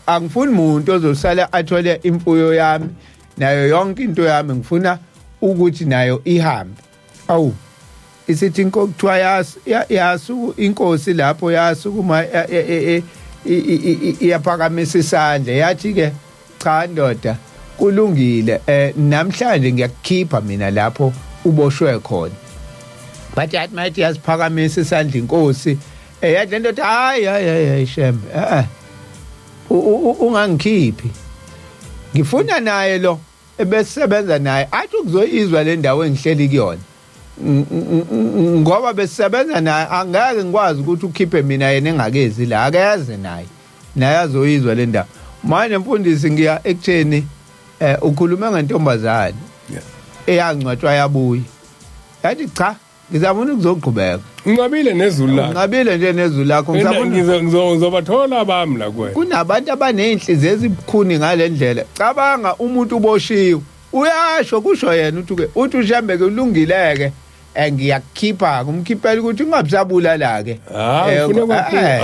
angifuni umuntu ozosala athole imfuyo yami nayo yonke into yami ngifuna ukuthi nayo ihambe awu isithi inkokuthiwa yasu inkosi lapho yasukuma iyaphakamisa isandla yathi ke cha ndoda kulungile namhlanje ngiyakukhipha mina lapho uboshwe khona bathi athi mayithi yasiphakamisa isandla inkosi yathi ndoda hayi Shembe ungangikhiphi ngifuna naye lo ebesebenza naye athi ukuzoyizwa le ndawo engihleli kuyona ngoba besisebenza naye angeke ngikwazi ukuthi ukhiphe mina yena engakezi la akeze naye azoyizwa le ndawo manje mfundisi ngiya ekutheni ukhuluma ngentombazane eyangcwatshwa yabuya yathi cha ngizabona ukuzoqhubeka Ngabile nezulu lakho. Ngabile nje nezulu lakho ngizobathola abami la kwena. Kunabantu abanenhliziyo ezibukhuni ngalendlela. Cabanga umuntu uboshiwe. Uyasho kusho yena uthi uShembe ke ulungileke ngiyakukhipha kumkhiphela ukuthi ungabusabulala ke.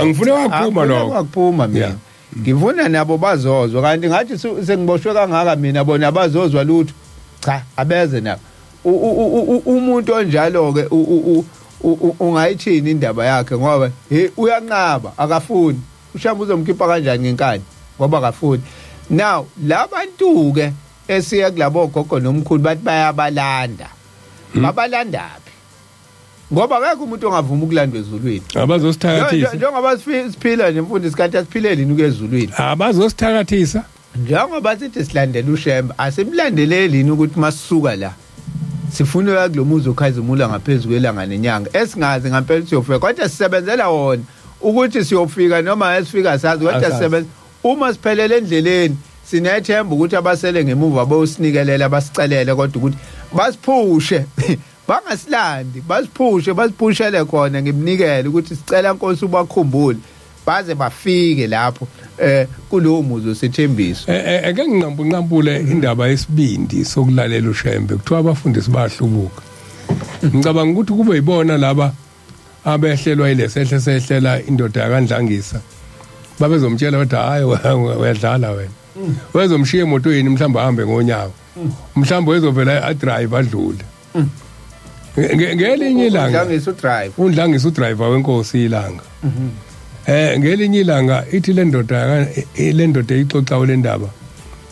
Angifune waphuma lokho. Waphuma mina. Ngivuna nabo bazozwa kanti ngathi sengiboshwe kangaka mina bona bazozwa lutho. Cha abeze nabo. Umuntu onjalo ke ungayithini indaba yakhe ngoba uyanqaba akafuni uShembe uzomkhipha kanjani ngenkani ngoba akafuni now labantu ke esiya kulabo gogo nomkhulu bathi bayabalanda babalandaphi ngoba akekho umuntu ongavuma ukulandwa ezulwini abazosithakathisa njengoba siphila nje mfundi isikhathi asiphileli nuke ezulwini abazosithakathisa njengoba sithi silandela uShembe asimlandeleli ukuthi masisuka la sifuna yakulomuzi okhazimula ngaphezulu kwelanga nenyanga esingazi ngempela siyofika kodwa sisebenzela wona ukuthi siyofika noma esifika sazi kodwa sisebenza uma siphelele endleleni sinethemba ukuthi abasele ngemuva bayosinikela basicelele kodwa ukuthi basiphushe bangasilandi basiphushele khona ngimnikele ukuthi sicela Nkosi ubakhumbule baze bafike lapho kulowo muzi osethembiso ake nginqambule indaba yesibindi sokulalela uShembe kuthiwa abafundisi bahlubuka ngicabanga ukuthi kube yibona laba abehlelwa ilesehle sehlela indoda yakandlangisa babezomtshela ukuthi hayi uyadlala wena wezomshiya emotweni mhlawumbe ahambe ngonyawo mhlawumbe wezovela adrive adlule ngelinye ilanga undlangisa udriver wenkosi ilanga ngelinye ilanga ithi le ndoda ixoxa le ndaba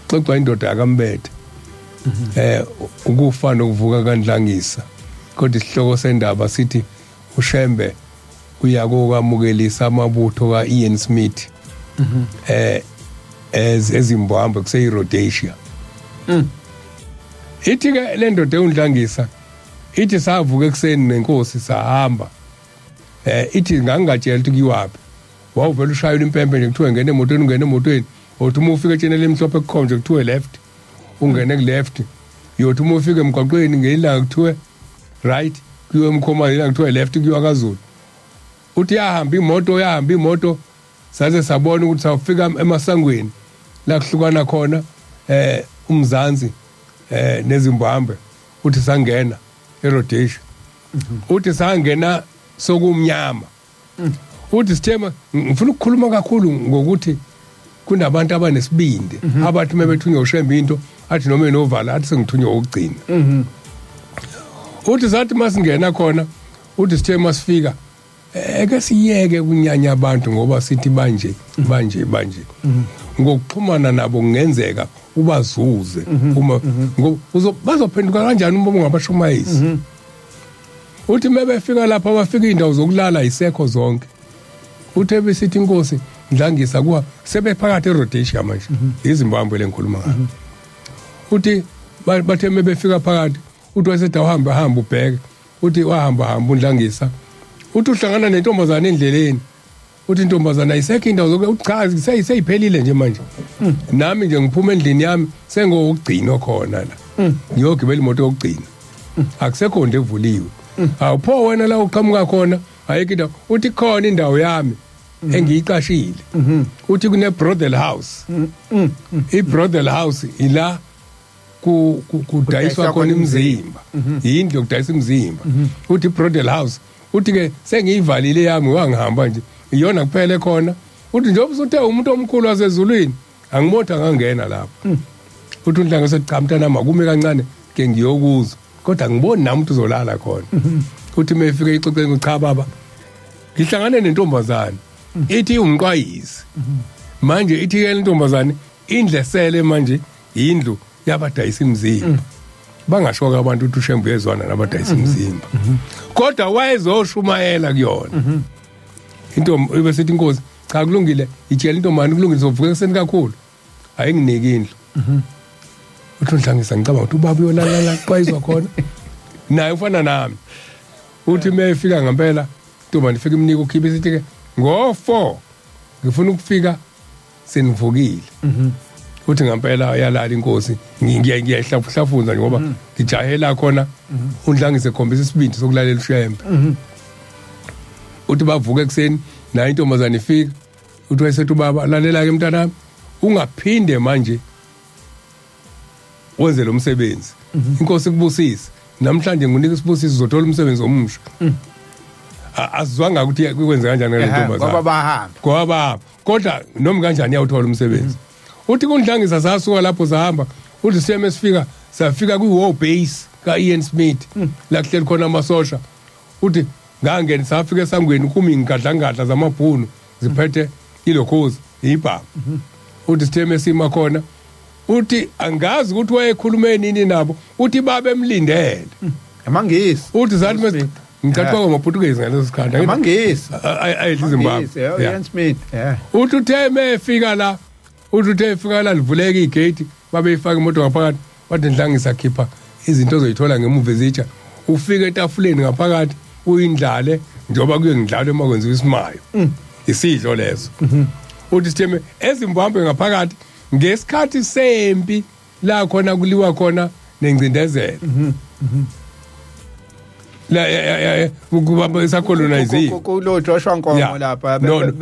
xoxa indoda yakambethe ukufa nokuvuka kandlangisa kodwa isihloko sendaba sithi uShembe uyakokamukelisa amabutho kaIan Smith ezimbabwe kuseyiRhodesia ithi ke le ndoda undlangisa ithi savuka ekseni nenkosi sahamba ithi ngangatshela ukuthi kuyiwapi wawuvela ushayela impempe nje kuthiwe ngene emotweni othi uma ufika etshenele emhlophe kukhonje kuthiwe left ungene ku left yothi uma ufika emgwaqweni ngelanga kuthiwe right kuyiwe emkhomane ilanga kuthiwe left kuyiwa kaZulu uthi yahamba imoto saze sabona ukuthi sawufika emasangweni la kuhlukana khona umzansi nezimbabwe uthi sangena eRhodesia uthi sangena sokumnyama uthi sithema ngifuna ukukhuluma kakhulu ngokuthi kunabantu abanesibindi abathi mebethunywa uShembe into athi noma enovala athi sengithunywa ukugcina uthi sathi masingena khona uthi sithema sifika eke siyeke kunyanya abantu ngoba sithi banje ngokuxhumana nabo kungenzeka ubazuze uma bazophenduka kanjani uma ungabashumayisi uthi mebefika lapha bafika indawo zokulala isekho zonke uthe besithi inkosi ndlangisa kuwa sebephakathi eRhodesia manje izimbabwe lenkhuluma ngayo uthi bathe mebefika phakathi uthi wasethi hamba ubheke uthi wahamba undlangisa uthi uhlangana nentombazana endleleni uthi intombazana isekho indawo zoke uchazi seyiphelile nje manje nami nje ngiphuma endlini yami sengokugcina khona la ngiyogibela imoto yokugcina akusekho nje evuliwe awupho wena la uqhamuka khona ayike indawo uthi khona indawo yami engiyiqashile uthi kune brothel house i-brothel house ila kudayiswa khona imizimba yindlu yokudayisa imizimba uthi brothel house uthi ke sengiyivalile yami wangihamba nje iyona kuphele khona uthi njengoba usuthe umuntu omkhulu wasezulwini angimotha ngangena lapho uthi undlanga seqhamtana makume kancane ke ngiyokuzwa kodwa ngiboni nami umuntu uzolala khona uthi mefike ixoxeni cha baba ngihlangane nentombazane ithi umqwayisi manje ithi ke lentombazane indlesele manje indlu yabadayisa imizimba bangashoka abantu ukuthi uShembe uyezwana nabadayisa imizimba kodwa wayezoshumayela kuyona into ibesithi inkosi cha kulungile itshela intombazane kulungile sovuka ekseni kakhulu ayinginiki indlu uthi undlangisa ngicabanga ukuthi ubaba uyolala xwayizwa khona naye ufana nami uthi mefika ngempela intombazane ifika imnika ukhipha isithi ke ngo4 ngifuna ukufika senivukile uthi ngempela yalala inkosi ngiyahlafunza ngoba ngijahela khona undlangise ekhombisa isibindi sokulalela uShembe uthi bavuka ekseni nayo intombazane ifika uthi wayesethi ubaba lalela ke mntanami ungaphinde manje wenze lo msebenzi inkosi kubusise namhlanje ngunika isibusiso uzothola umsebenzi omusha azizwanga ukuthi kwenze kanjani ngale ntombazane ngoba bahamba kodwa noma kanjani yawuthola umsebenzi uthi kundlangisa sasuka lapho sahamba uthi siyeme safika kwi-war base kaIan Smith la kuhleli khona amasosha uthi ngangeni safika esangweni kumi ngigadlangadla zamabhunu ziphethe ilokhozi ibhaba uthi sitheme sima khona uthi angazi ukuthi wayekhulume nini nabo uthi babe emlindele amangisi uthi zathi ngicathuka ngamaPortuguese ngaleso sikhathi amangisi Zimbabwe iAn Smith uthi utheme efika la livuleka igate babeyifaka imoto ngaphakathi wathi ndlangisa khipha izinto ozoyithola ngemuva ezitsha ufike etafuleni ngaphakathi uyindlale njoba kuye ngidlalo emakwenziwa isimayo isidlo leso uthi sitheme eZimbabwe ngaphakathi ngesikhathi sempi la khona kuliwa khona nengcindezelo la kuba isacolonizing kulo Joshua Nkomo lapha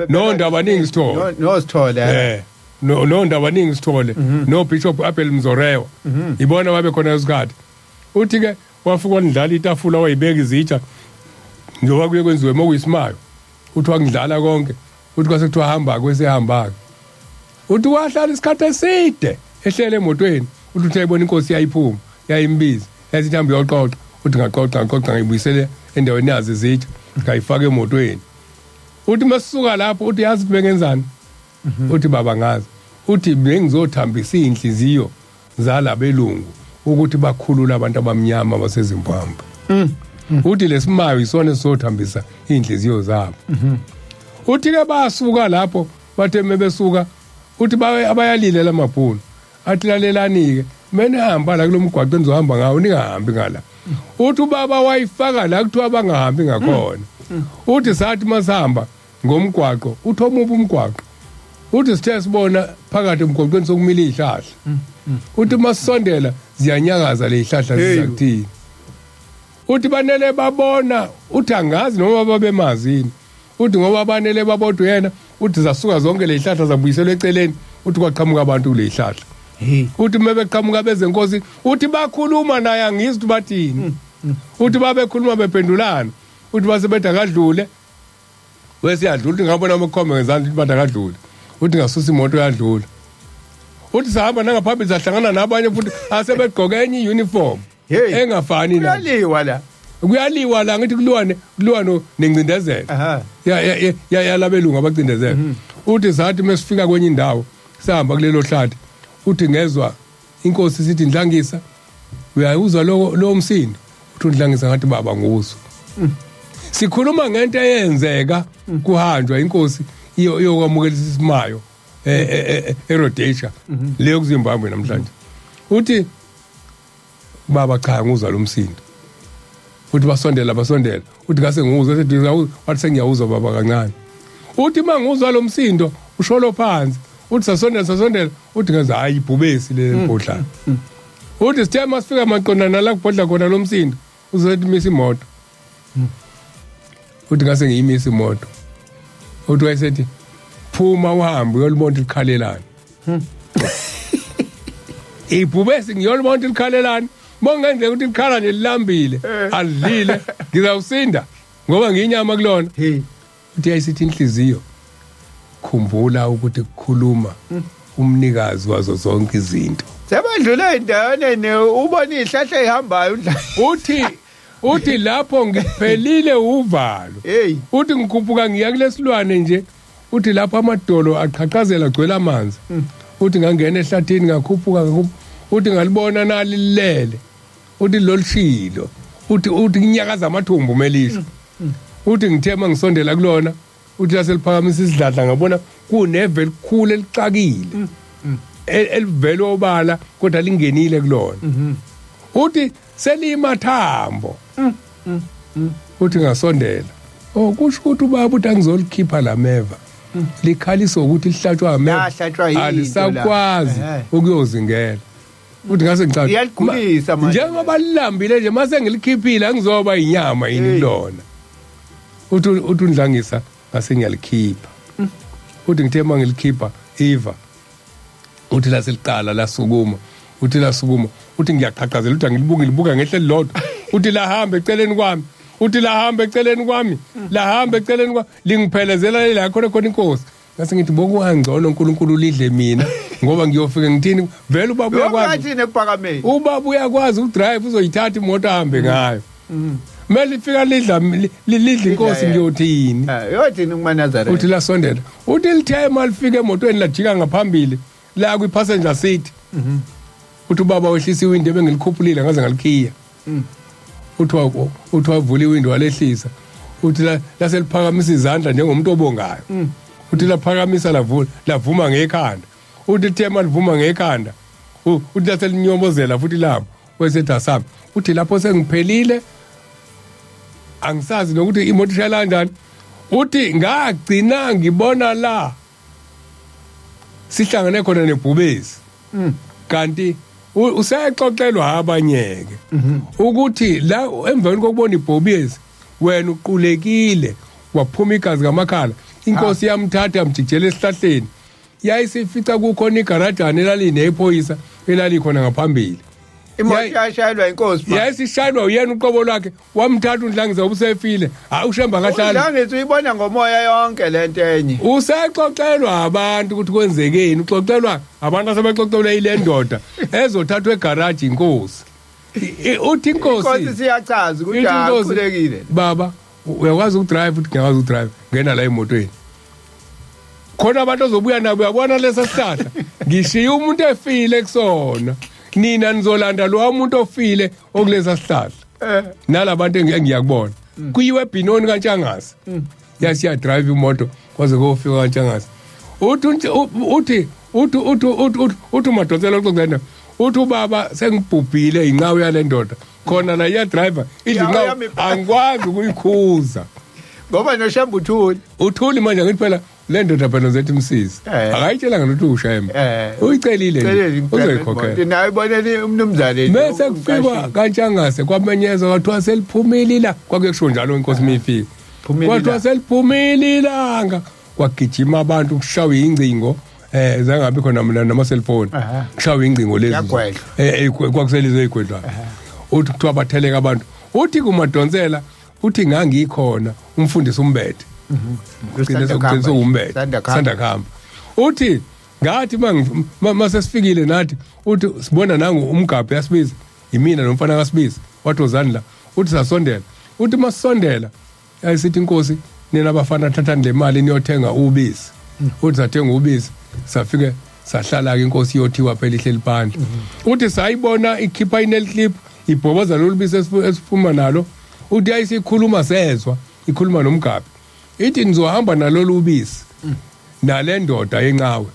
no ndaba ningi sithole no sithole no ndaba ningi sithole no Bishop Abel Mzorewa ibona babe khona esikhathi uthi ke wafika wandlala itafula wayibeka izitsha njoba kuye kwenziwe mokuyisimayo uthi wangidlala konke uthi kwase kuthiwa hamba kwesehamba uthi wahlala isikhathi eside ehlele emotweni uthi uthayibona inkosi yayiphuma yayimbiza yathi hambe yoxoxa uthi ngaqoqa ngiyibuyisele endaweni yazi izitsha ngayifaka emotweni uthi masisuka lapho uthi yazi bengenzani uthi baba ngazi uthi bengizothambisa inhliziyo zalabelungu ukuthi bakhulula abantu abamnyama baseZimbabwe uthi lesimayo isona sizothambisa inhliziyo zabo uthi ke basuka lapho bathe mebesuka uthi abayalile lamabhunu athi lalelani ke mina hamba la kulomgwaqo enzohamba ngawo ningahambi ngala uthi ubaba wayifaka la kuthiwa bangahambi ngakhona uthi sathi masihamba ngomgwaqo uthi omuphi umgwaqo uthi sithe sibona phakathi emgwaqweni sokumila izihlahla uthi masisondela ziyanyakaza le zihlahla zizakuthini uthi banele babona uthi angazi noma babemazini uthi ngoba banele babodwa yena uthi zasuka zonke le zihlahla zabuyiselwe eceleni uthi kwaqhamuka abantu kule zihlahla uthi mebeqhamuka bezenkosi uthi bakhuluma naye angizwi bathini uthi babekhuluma bephendulana uthi basebeda kadlule wesiyadlula uthi ngabona amakhombe ngezandla uthi bada kadlule uthi ngasusa imoto yadlula uthi sahamba nangaphambili sahlangana nabanye futhi asebegqoke enye iuniform engafani la kuyaliwa la ngithi kulwana nencindezelo ya labelungu abacindezela uthi sathi mesifika kwenye indawo sihamba kulelo hlathi uthi ngezwa inkosi sithi ndlangisa uyayuzwa lo msindo uthi ndlangisa ngathi baba nguzo sikhuluma ngento eyenzeka kuhanjwa inkosi iyokwamukela isimayo eRhodesia leyo kuZimbabwe namhlanje uthi baba cha nguzwa lo msindo uthi basondela uthi ngase nguzwa wathi sengiyawuzwa baba kancane uthi manguzwa lo msindo usholo phansi uthi sasondela uthi ngaze hayi ibhubesi le mpodla uthi sithe masifika maqondana la kubhodla khona lo msindo uzothi misa imoto uthi ngase ngiyimisa imoto uthi wayesethi phuma uhambe uyolibona ikhalelana ibhubesi ngiyolibona ikhalelana mongenze ukuthi ikhala nje lilambile alidlile ngizawusinda ngoba ngiyinyama kulona uthi ayisithi inhliziyo khumbula ukuthi ukukhuluma umnikazi wazo zonke izinto sebandlula endaweni ubona izihlahla ezihambayo uthi lapho ngiphelile uvalo uthi ngikhuphuka ngiya kulesilwane nje uthi lapho amadolo aqhaqhazela agcwele amanzi uthi ngangena ehlathini ngakhuphuka uthi ngalibona nalilele uthi lolishilo uthi kunyakaza amathumbu melisho uthi ngithema ngisondela kulona uthi laseliphakamisa isidladla ngabona kuneve elikhulu elicakile elivela obala kodwa lingenile kulona uthi selimathambo uthi ngasondela kusho ukuthi ubaba uthi angizolikhipha lameva likhalisa ukuthi lihlatshwa ameva alisakwazi ukuyozingela uthi ngase ngicela iyalikhulisa manje njengoba lilambile nje mase ngilikhiphile angizoba inyama yini lona uthi undlangisa ngase ngiyalikhipha uthi ngithe mangilikhipha iva uthi laseliqala lasukuma uthi ngiyaqhaqhazela uthi ngilibuka ngehle lodwa uthi lahamba eceleni kwami lingiphelezela la khona inkosi ngase ngithi bokungcono uNkulunkulu lidle mina ngoba ngiyofika ngithini vele ubaba uyakwazi nekuphakameni ubaba uyakwazi udrive uzoyithatha imoto ahambe ngayo mele ifika lidla inkosi ngiyothini yothini kumaNazareth uthi lasondela uthi lithe malifika emotweni lajika ngaphambili la kwi passenger seat uthi ubaba wehlisa iwindi bengilikhuphulile ngaze ngalikhiya uthi wavula iwindi walehlisa uthi laseliphakamisa izandla njengomuntu obongayo uthi laphakamisa lavuma ngekhanda uthi thema livuma ngekhanda uthi laselinyomozela futhi lapho wesethi asami uthi lapho sengiphelile angisazi nokuthi imoto ishayela kanjani uthi ngagcina ngibona la sihlangane khona nebhubesi kanti usayexoxelwa abanyeke ukuthi la emveni kokubona ibhubesi wena uqulekile waphuma igazi ngamakhala inkosi yamthatha yamjijela esihlahleni yayisifica kukhona igarajana elalini ephoyisa elalikhona ngaphambili imoto yashayelwa inkosi yes ishayelwa uyena uqobo lwakhe wamthatha uNdlangisa ubusefile uShemba kahlala uNdlangisa uyibona ngomoya yonke lento enye usexoxelwa abantu ukuthi kwenzekeni uxoxelwa abantu asebexoxelwe ile ndoda ezothathwa egarage inkosi uthi inkosi siyachaza ukuthi akukhulekile baba uyakwazi ukudrive uthi ngiyakwazi ukudrive ngena la emotweni khona abantu ozobuya nabo uyabona lesa sihlahla ngishiya umuntu efile kusona nina nizolanda lo umuntu ofile okulesa sihlahla nalabantu engiyakubona kuyiwe ebhinoni kaNtshangase yasiya drive imoto kwaze kofika kaNtshangase uthi madonsela uxoxena uthi ubaba sengibhubhile inqawe yale ndoda khona la iya driver ithi inqawe angikwazi ukuyikhuza ngoba noShemba uthuli manje ngithi phela le ndoda phela zethi msisi akayitshela ngalokuthi uShemba uyicelile uzoyikhokhela naye boneni umnumzane bese kufika kaNtshangase kwamenyezwa kwathiwa seliphumile la kwakusho njalo inkosi mifika kwathiwa seliphumile ilanga kwagijima abantu kushawa ingcingo zangabe khona mina nama cellphone kushawa ingcingo lezi kwakuselize igwedla uthi kuthiwa batheleka abantu uthi kumadonsela uthi ngangikhona umfundisi umbethe uqiniso umbethe sanda khamba uthi ngathi mase sifikile nathi uthi sibona nangu umgabhe yasibiza yimina nomfana kaSibiza wathozani la uthi sasondela uthi masondela ayisithi inkosi nina abafana thathani le mali niyothenga ubisi uthi sathenga ubisi safike sahlala ke inkosi yothiwa phela ihleli phandle uthi sayibona ikhipha inel clip ibhoboza lolubisi esiphuma nalo uthi ayisikhuluma sezwa ikhuluma nomgabhe ithi nizohamba nalolu ubisi nale ndoda yenqawe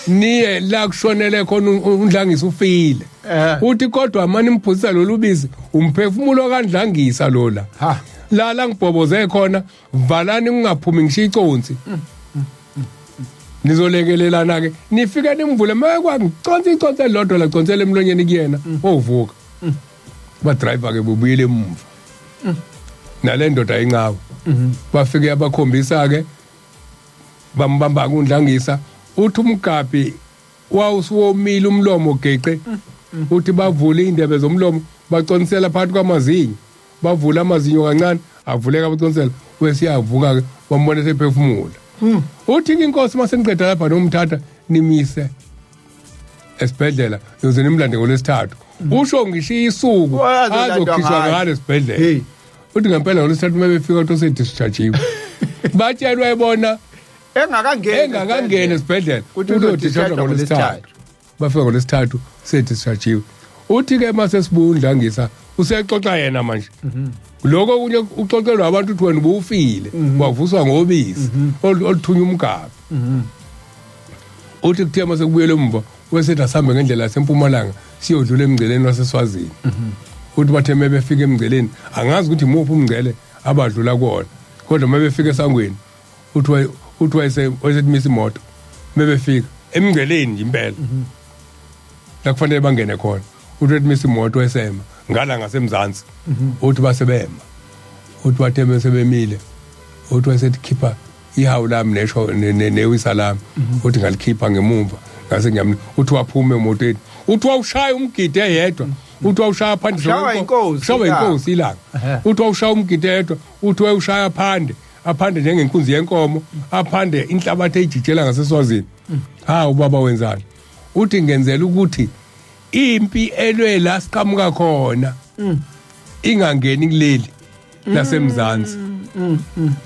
niye la kushonele khona uNdlangisa ufile uthi kodwa manje imphuzisa lolu ubisi umphefumulo kaNdlangisa lola la ngibhoboze khona valani ungaphumi ngishiya iconsi nizolekelelana ke nifike nimvule makwangiconsa iconsi elodwa la consele emlonyeni kuyena ovuka ba driver ke bubuyile emva nale ndoda yenqawe bafike abakhombisa ke bambamba kuNdlangisa uthi umgabhi wawusuwomile umlomo geqe uthi bavule indebe zomlomo baconisela phakathi kwamazinyo bavula amazinyo kancane avuleka abaconsela wesiyavuka ke bambone sephefumula uthi inkosi masengiqeda lapha nomthatha nimise esibhedlela yoze nimlande ngolesithathu usho ngishiya isuku azokhishwa ngale esibhedlela uthi ngempela ngolesithathu mebefika uthi sedischargiwe batshelwa ebona engakangena esibhedlela uthi udischarge ngolesithathu bafika ngolesithathu sedischargiwe uthi ke mase sibuya uNdlangisa usexoxa yena manje lokho kunye uxoxelwa abantu uthi wena ubufile wavuswa ngobisi oluthunya umgaba uthi kuthe mase kubuyele emva wesethi asambe ngendlela yasempumalanga siyodlula emngceleni waseSwazini uthi bathe mebefika emngceleni angazi ukuthi imuphi umngcele abadlula kuona kodwa mebefika esangweni uthi wayesethi imoto mebefika emngceleni impela la kufanele bangene khona uthi wayethi imoto wesema ngala ngasemzansi uthi basebema uthi bathe besebemile uthi wayesethi khipha ihawu lami nesho newisa lami uthi ngalikhipha ngemumva ngase ngiyamni uthi waphuma emotweni uthi wawushaya umgidi eyedwa uthi wawushaya phandle shawa inkosi ilanga uthi wawushaya umgidi eyedwa uthi wawushaya aphande njengenkunzi yenkomo aphande inhlabathi ejijela ngaseSwazini ubaba wenzani uthi ngenzela ukuthi impi elwe la siqhamuka khona ingangeni kuleli lasemzansi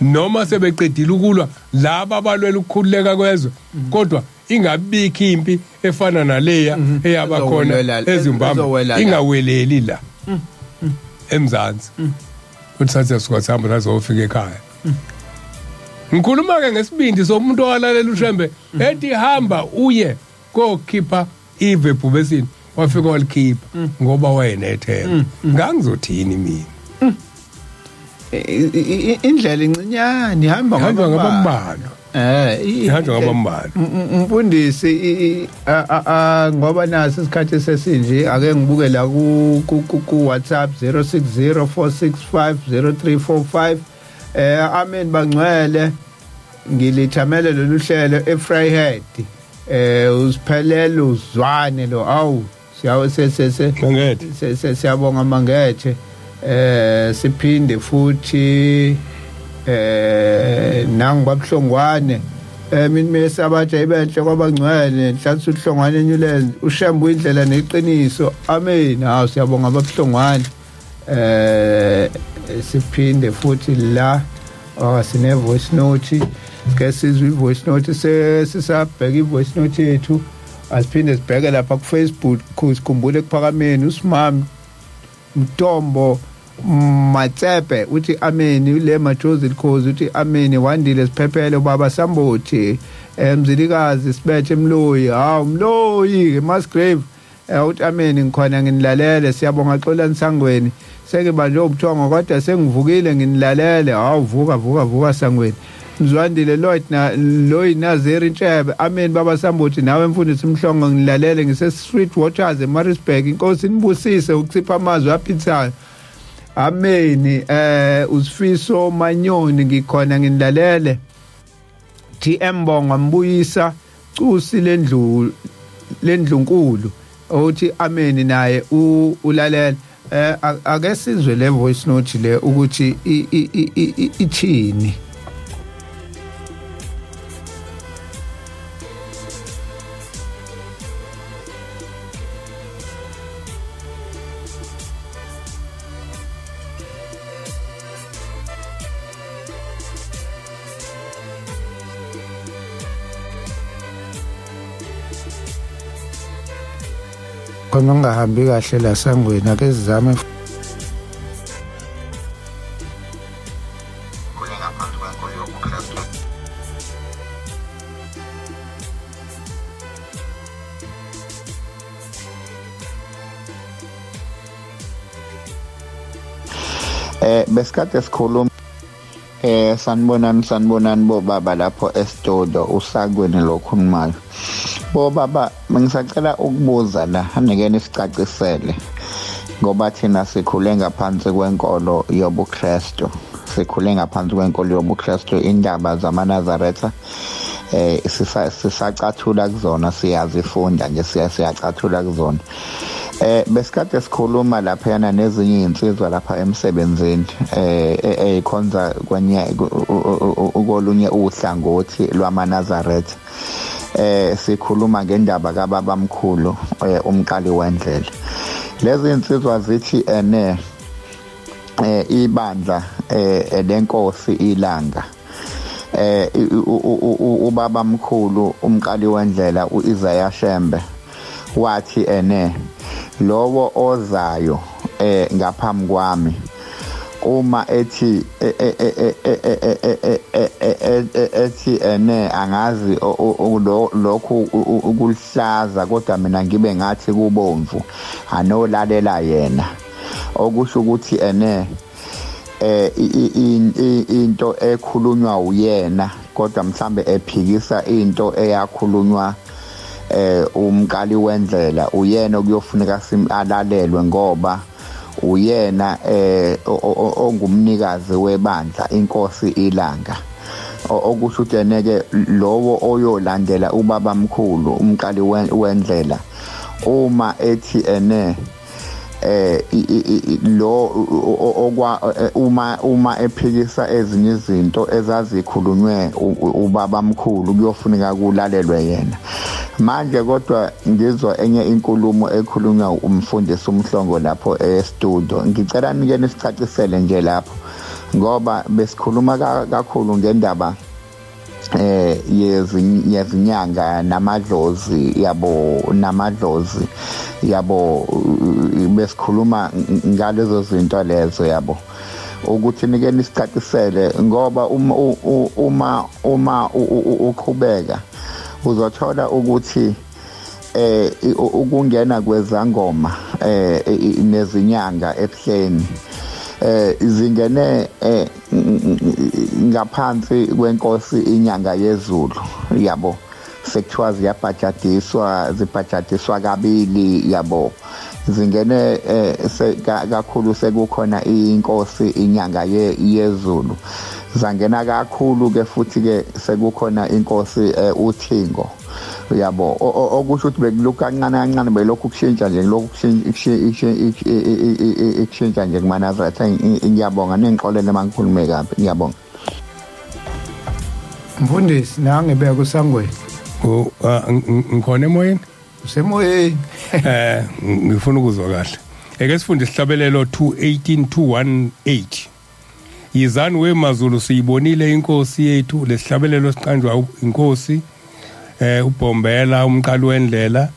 noma sebeqedile ukulwa laba abalwela ukukhululeka kwezwe kodwa ingabikho impi efana naleya eyaba khona eZimbabwe ingaweleli la emzansi uthi sathi sisuka sihamba sizofika ekhaya ngikhuluma ke ngesibindi somuntu owalalela uShembe ethi hamba uye kokhipha ivephu besini wafika walikhipha ngoba wayenethemba ngangizothini mina indlela incinyane ihamba ngabambalo ihamba ngabambalo umfundisi ngoba nasi isikhathi sesinje ake ngibuke la ku WhatsApp 0604650345 amen bangcwele ngilithamele lolu hlelo eFryhead usiphelele uzwane lo siyabonga Mangethe siphinde futhi nangu babuhlongwane mina mesabatha ibenhle kwabangcwele nhlansi uhlongwane enyulenze ushembu indlela neqiniso amen hawu siyabonga babuhlongwane siphinde futhi la sine voice note ke sizwe voice note sisabheka ivoice note yethu asiphinde sibheke lapha ku Facebook kusikhumbule kuphakameni usimami Mtombo Matsepe uthi amen ule majozi likhozi uthi amen wandile siphephele baba Sambothi mzilikazi sibethe Mloyi hawu Mloyi ke Masgrave uthi amen ngikhona nginilalele siyabonga Xolani Sangweni sekebanje ubuthongo kodwa sengivukile nginilalele hawu vuka Sangweni Mzwandile Lloyd Nazeri Ntshebe amen baba Sambothi nawe mfundisi Mhlongo ngilalele ngise Street Watchers eMaritzburg inkosi nibusise ukutsipha amazwi aphithayo amen usifiso Manyoni ngikhona nginilalele TM Bonga Mbuyisa Cusi lendlunkulu uthi amen naye ulalela ake sizwe le voice note le ukuthi ithini khona ungahambi kahle la Sangweni ake sizame besikade sikhuluma sanibonani bo baba lapho estudio usakweni lokhulumayo bo baba ngisacela ukubuza la anekene sicacisele ngoba thina sikhule ngaphansi kwenkolo yobuKristu indaba zamaNazaretha sisacathula kuzona siyazifunda nje siyacathula kuzona besikade sikhuluma lapha yana nezinye izinsizwa lapha emsebenzini ekhonza kolunye uhlangothi lwamaNazaretha sikhuluma ngendaba kababamkhulu umqali wendlela lezi insizwa zithi ibandla lenkosi ilanga ubabamkhulu umqali wendlela uIsaiah Shembe wathi lowo ozayo ngaphambi kwami uma ethi angazi lokhu ukulihlaza kodwa mina ngibe ngathi kubomvu anolalela yena okusho ukuthi into ekhulunywa uyena kodwa mhlambe ephikisa into eyakhulunywa umqali wendlela uyena okuyofuneka simalalelwe ngoba uyena ongumnikazi webandla inkosi ilanga okusho ukuthi lowo oyolandela ubabamkhulu umqali wendlela uma ethi uma ephikisa ezinye izinto ezazikhulunywe ubabamkhulu kuyofuneka kulalelwe yena manje kodwa ngizwa enye inkulumo ekhulunywa umfundisi umhlongo lapho estudio ngicela nikene sicacisele nje lapho ngoba besikhuluma kakhulu ngendaba yezinyanga namadlozi yabo besikhuluma ngalezo zinto lezo yabo ukuthi nikene isicacisele ngoba uma uqhubeka uzothola ukuthi ukungena kwezangoma nezinyanga ebuhleni zingene ngaphansi kwenkosi inyanga yezulu yabo sekuthiwa zibhajadiswa kabili yabo zingene kakhulu sekukhona inkosi inyanga yezulu zangena kakhulu ke futhi ke sekukhona inkosi uThingo uyabo okusho ukuthi bekulokhu kancane belokhu kushintsha nje lokhu kushintsha nje kumanazareth. Ngiyabonga nengixolele mangikhulume kabi, ngiyabonga. Mfundisi nangibeka usangweni. Ngikhona emoyeni? Usemoyeni. Ngifuna ukuzwa kahle. Eke sifunde isihlabelelo 2:18-2:18. Yizani wemazulu siyibonile inkosi yethu, lesihlabelelo siqanjwa inkosi uBombela umqali wendlela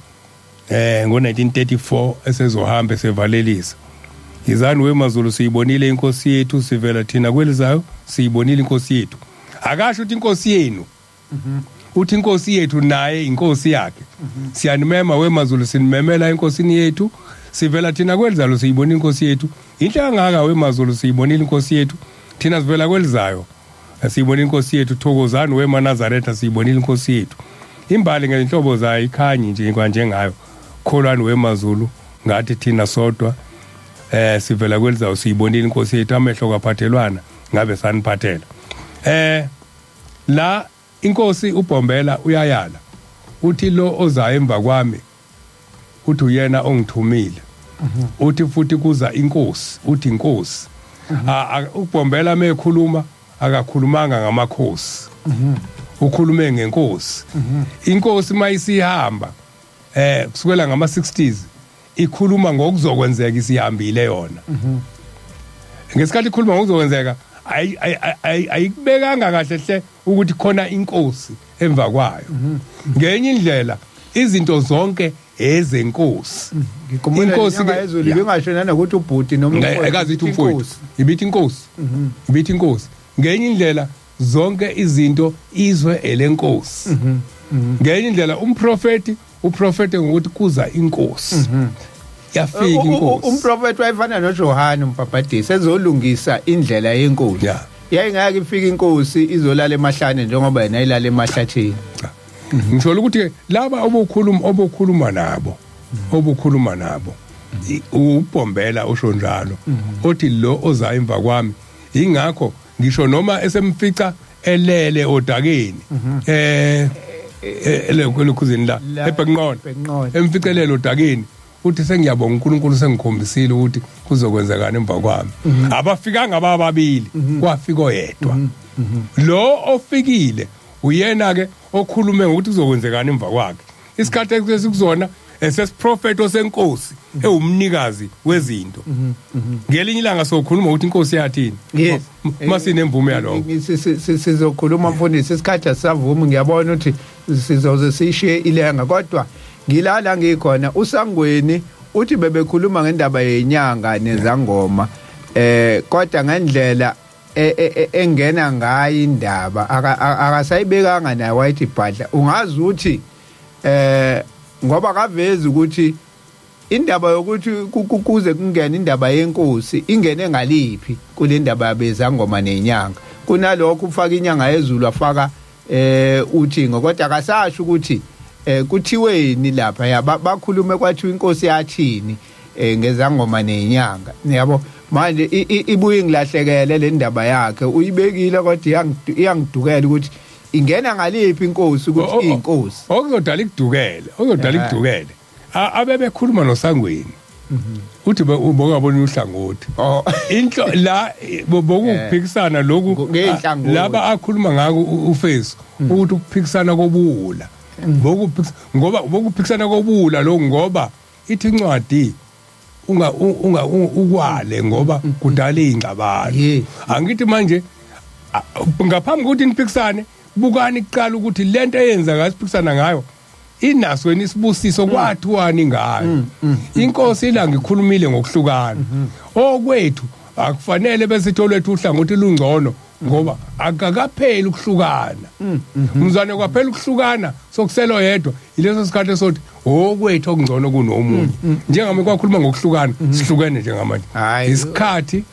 ngo1934 esezohamba esevalelisa. Yizani wemazulu siyibonile inkosi yethu, sivela thina kwelizayo siyibonile inkosi yethu. Akasho ukuthi inkosi yenu. Uthi inkosi yethu naye inkosi yakhe. Siyanimema wemazulu sinimemela inkosini yethu, sivela thina kwelizayo siyibonile inkosi yethu. Inhle kangaka wemazulu siyibonile inkosi yethu, thina sivela kwelizayo siyibonile inkosi yethu. Thokozani wemaNazaretha siyibonile inkosi yethu. Imbali ngenhlobo zayo ikhanyi nje kwanjengayo. Kholwani wemazulu ngathi thina sodwa sivela kwelizayo siyibonile inkosi yethu. Amehlo kaphathelwana ngabe saniphathela. La inkosi uBombela uyayala uthi lo ozayo emva kwami uthi uyena ongithumile. Uthi futhi kuza inkosi, uthi inkosi. uBombela mekhuluma akakhulumanga ngamakhosi. Ukhulume ngenkosi. Inkosi mayisihamba kusukela ngama-60s ikhuluma ngokuzokwenzeka isihambile yona. Ngesikhathi ikhuluma ngokuzokwenzeka ayikubekanga kahle hle ukuthi khona inkosi emva kwayo. Ngenye indlela izinto zonke ezenkosi. Inkosi ngayezulu bengasho ukuthi ubhuti noma akazithi umfowethu ibithi inkosi. Ibithi inkosi. Ngenye indlela zonke izinto izwe elenkosi. Ngenye indlela uprofeti ngokuthi kuza inkosi. Yafika inkosi. Umprofeti wayefana noJohane umbhaphatisi ezolungisa indlela yenkosi. Yayingeke ifike inkosi izolala emahlane njengoba yena ilala emahlathini. Ngisho ukuthi laba obukhuluma nabo uBombela usho njalo uthi lo oza emva kwami ingakho ngisho noma esemfica elele odakeni elekhuzini la ebhenqona emficelelo odakeni uthi sengiyabonga uNkulunkulu sengikhombisile ukuthi kuzokwenzekana emva kwami. Abafikanga ababili kwafika oyedwa. Lo ofikile uyena ke okhulume ukuthi kuzokwenzekana emva kwakhe. Isikhathi esikuzona esesiprofeti osenkosi ewumnikazi wezinto. Ngelinye ilanga sokhuluma ukuthi inkosi yathini. Masinemvume yalokho. Sizokhuluma mfundisi isikhathi asavuma ngiyabona ukuthi sizoze sishiye ilanga kodwa ngilala ngikhona usangweni uthi bebekhuluma ngendaba yenyanga nezangoma kodwa ngendlela engena ngayo indaba akasayibekanga naye wayithi bhadla. Ungazi ukuthi ngoba kavezi ukuthi indaba yokuthi kuze kungena indaba yenkosi ingene ngaliphi kule ndaba yabezangoma nenyanga. Kunalokho ufaka inyanga yezulu afaka uthingo kodwa akasasho ukuthi kuthiweni lapha bakhulume kwathi inkosi yathini ngezangoma nenyanga. Yabo manje ibuye ngilahlekele le ndaba yakhe uyibekile kodwa iyangidukela ukuthi ingena ngaliphi inkosi ukuthi inkosi okuzodala ikudukele abebekhuluma nosangweni uthi ubongabona uhlangothi inhlo la bokuphikisana lokhu laba akhuluma ngako uFesu ukuthi ukuphikisana kobuwula ngoba bokuphikisana kobuwula lo ngoba ithi incwadi ukwale ngoba kudala izingxabano. Angithi manje ngaphambi kokuthi niphikisane bukani kuqala ukuthi lento eyenza ngasiphikisana ngayo inaso isibusiso kwathiwani ngayo. Inkosi la ngikhulumile ngokuhlukana okwethu akufanele bese tholwethu uhlangothi lungcono ngoba akakapheli ukuhlukana. Mzwane kwaphela ukuhlukana sokuselo yedwa ileso sikhathi esothi okwethu okungcono kunomunye. Njengami kwakhuluma ngokuhlukana sihlukene njengamanje isikhathi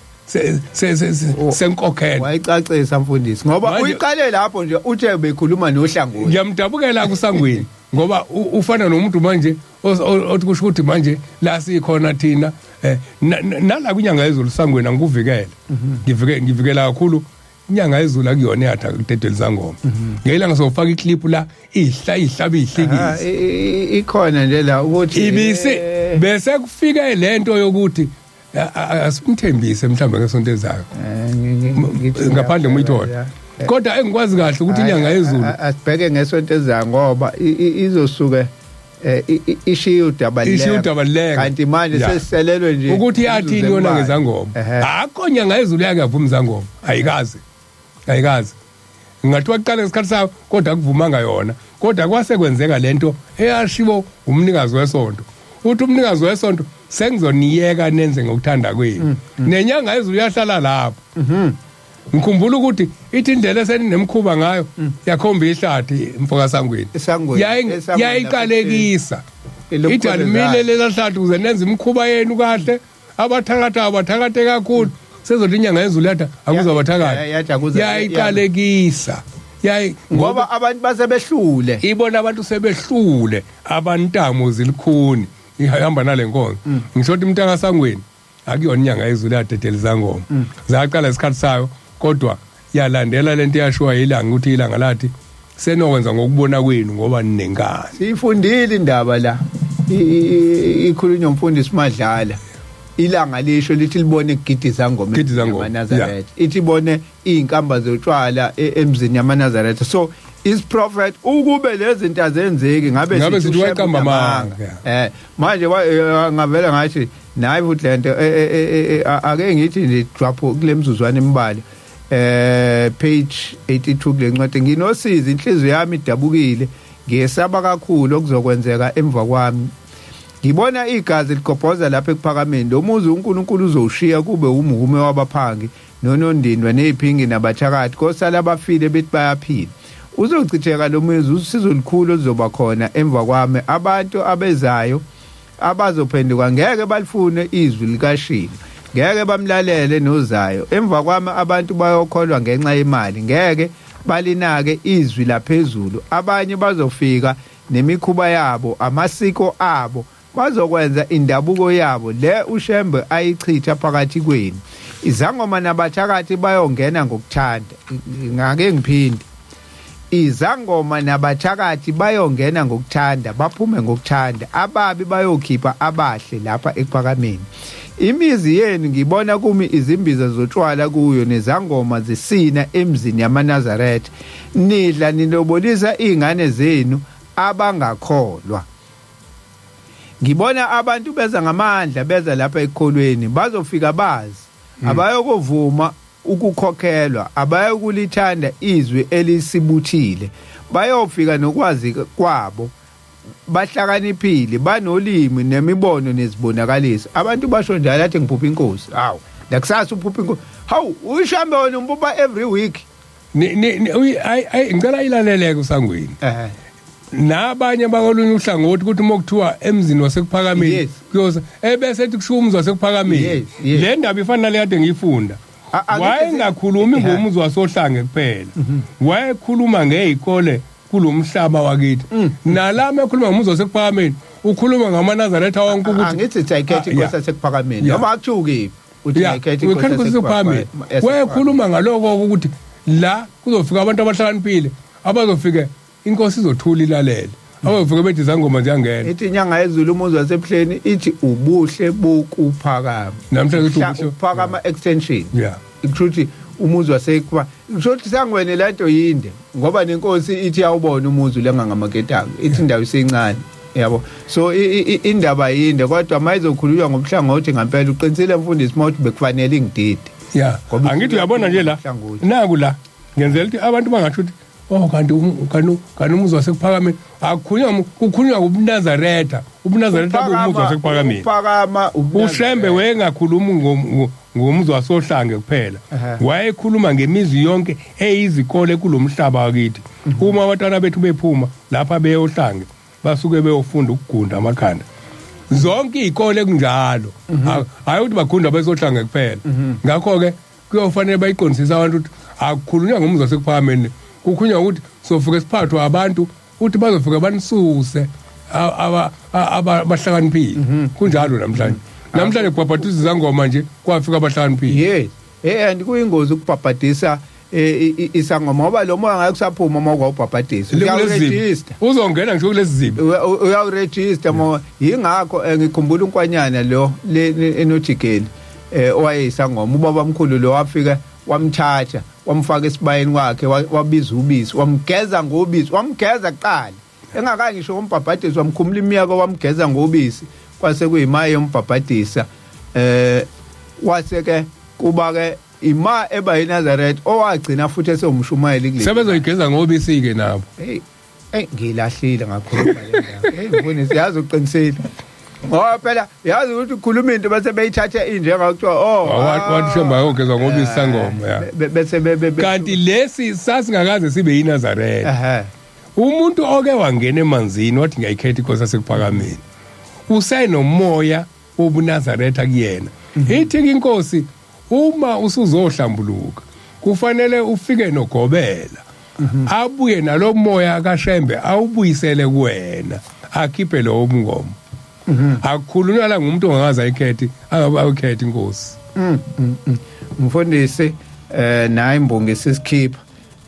senkokhelo wayicacisa mfundisi ngoba uyiqale lapho nje uthe bekhuluma nohlangothi. Ngiyamdabukela kusangweni ngoba ufana nomuntu manje othi kusho ukuthi manje la sikhona thina nala kwinyanga yezulu sangweni angikuvikela ngivikela kakhulu inyanga yezulu akuyona yatha kuteteli zangoma ngelanga sofaka iclip la ihlaba ihlekisi ikhona nje la ukuthi ibisi bese kufika lento yokuthi asimthembise mhlawumbe ngesonto ezayo ngaphandle muyithola kodwa engikwazi kahle ukuthi inyanga yezulu asibheke ngesonto ezayo ngoba izosuke ishiya udabaleka kanti manje sesiselelwe nje ukuthi yathini yona ngezangoma akho nyanga yezulu yakavuma izangoma ayikazi ngathiwa kuqala ngesikhathi sayo kodwa akuvumanga yona kodwa kwasekwenzeka lento eyashiwo umnikazi wesonto uthi umnikazi wesonto sengizoniyeka nenze ngokuthanda kwenu nenyanga yezulu yahlala lapho ngikhumbula ukuthi ithi indlela eseninemkhuba ngayo yakhomba ihlathi mfoka sangweni yayiqalekisa ithi alimile lela hlathi uze nenze imkhuba yenu kahle abathakathe kakhulu sezothi inyanga yezulu yatha akuzabathakatha yayiqalekisa ngoba abantu basebehlule ibona abantu sebehlule abantamo zilikhuni ihamba nalenkonzo ngisho ukuthi umntaka sangweni akuyona inyanga yezulu yadedela izangoma zaqala isikhathi sayo kodwa yalandela lento yashiwa ilanga ukuthi ilanga lathi senokwenza ngokubona kwenu ngoba ninenkani sifundile indaba la ikhulunywa umfundisi Madlala ilanga lisho lithi libone kugidiza ngoma yaManazaretha ithi ibone izinkamba zotshwala emzini yaManazaretha so is prophet ukube lezi zinto azenzeki ngabe siwaqamba manga manje ngavela ngathi nayi futhi lento ake ngithi nje drop kule mzuzwana embali page 82 kule ncwadi nginosiza inhliziyo yami idabukile ngiyesaba kakhulu okuzokwenzeka emva kwami ngibona igazi ligobhoza lapha ekuphakameni lo muzi uNkulunkulu uzowushiya kube umuhume wabaphangi nonondindwa neziphingi nabathakathi kosala abafile bethi bayaphila uzochitheka lo muzi usizo likhulu lizoba khona emva kwami abantu abezayo abazophenduka ngeke balifune izwi likashilo ngeke bamlalele nozayo emva kwami abantu bayokholwa ngenxa yemali ngeke balinake izwi laphezulu abanye bazofika nemikhuba yabo amasiko abo bazokwenza indabuko yabo le ushembe ayichitha phakathi kwenu izangoma nabathakathi bayongena ngokuthanda ngake ngiphinde izangoma nabathakathi bayongena ngokuthanda baphume ngokuthanda ababi bayokhipha abahle lapha ekuphakameni imizi yenu ngibona kumi izimbiza zotshwala kuyo nezangoma zisina emzini yaManazaretha nidla nilobolisa izingane zenu abangakholwa ngibona abantu beza ngamandla beza lapha ekholweni bazofika bazi abayokovuma ukukhokhelwa abayokulithanda izwi elisibuthile bayofika nokwazi kwabo bahlakaniphile banolimi nemibono nezibonakaliso abantu basho njalo athi ngiphupha inkosi hawu ndakusasa uphupha inkosi hawu ushambe wona umpupha every week ngicela ilaleleke usangweni nabanye bakolunye uhlangothi ukuthi mokuthiwa emzini wasekuphakameni kuyoza ebese ethi kushiya umzi wasekuphakameni le ndaba ifana le kade ngiyifunda wayengakhulumi ngomzi wasohlange kuphela wayekhuluma ngezikole kulomhlaba wakithi nalama ekhuluma ngomzi wasekuphakameni ukhuluma ngamaNazaretha wonke ukuthi angithi ayikhethi inkosi yasekuphakameni noma akuthuki uthi ayikhethi inkosi yasekuphakameni wayekhuluma ngaloko ukuthi la kuzofika abantu abahlakaniphile abazofika inkosi izothula ilalele abafike bethi izangoma ziyangena ithi inyanga yezulu umuzi wasePleni ithi ubuhle bokuphakama namhlanje uthi ubuhle uphakama extension yeah ikuthi umuzi wasekwa kusho sangwene lento yinde ngoba nenkosi ithi awubona umuzi lengangamaketanga ithi indawo isincane yabo so indaba yinde kodwa mayizokhulunywa ngomhlangothi ngempela uqinisile mfundisi mawuthi bekufanele ingidide yeah angithi uyabona nje la naku la ngenzela ukuthi abantu bangasho ukuthi oh kanti umuzi wasekuphakameni kukhulunywa ngobuNazaretha ubuNazaretha bomuzi wasekuphakameni uphakama ushembe wengakhulumi ngomuzi wasohlange kuphela wayekhuluma ngemizi yonke eyizikole kulomhlaba wakithi uma abantwana bethu bephuma lapha beyohlange basuke beyofunda ukugunda amakhanda zonke izikole kunjalo hayi ukuthi bagunda besohlange kuphela ngakho ke kuyofanele bayiqondisisa abantu ukuthi akukhulunywa ngomuzi wasekuphakameni kukhulunywa ukuthi sofika siphathwa abantu uthi bazofika banisuse abahlakaniphile kunjalo namhlanje kubhabhadisa izangoma nje kwafika abahlakaniphile yes and kuyingozi ukubhabhadisa isangoma ngoba lo moya ngakusaphuma uma kwawubhabhadisa uyaregister uzongena ngisho kulezi zibi uyaregister mo yingakho ngikhumbula unkwanyana lo enojikeli owayeyisangoma ubaba omkhulu lo wafika wamthatha wamfaka esibayeni kwakhe wabiza ubisi wamgeza ngobisi wamgeza kuqala engakayi ngisho umbhabhadisa wamkhumula imiyako wamgeza ngobisi kwase kuyimaye yombhabhadisa waseke kuba ke ima eba eNazaretha owagcina futhi esomshumayeli kule sebezoyigeza ngobisi ke nabo ngilahlile ngakhuluma le ndaba ngibone siyazi uqinisile ngoba phela yazi ukuthi ukhuluma into bese beyithatha injenga kuthiwa wathi shemba yogeza ngobisi sangoma ya bese kanti lesi sasingakaze sibe yiNazaretha umuntu oke wangena emanzini wathi ngiyayikhetha inkosi yasekuphakameni usayinomoya wobuNazaretha kuyena ithi inkosi uma usuzohlambuluka kufanele ufike nogobela abuye nalomoya kaShembe awubuyisele kuwena akhiphe lo umngomo akukhulunywa la ngumuntu ongaze ayikhethi awukhethi inkosi mfundisi naye imbongi sesikhipha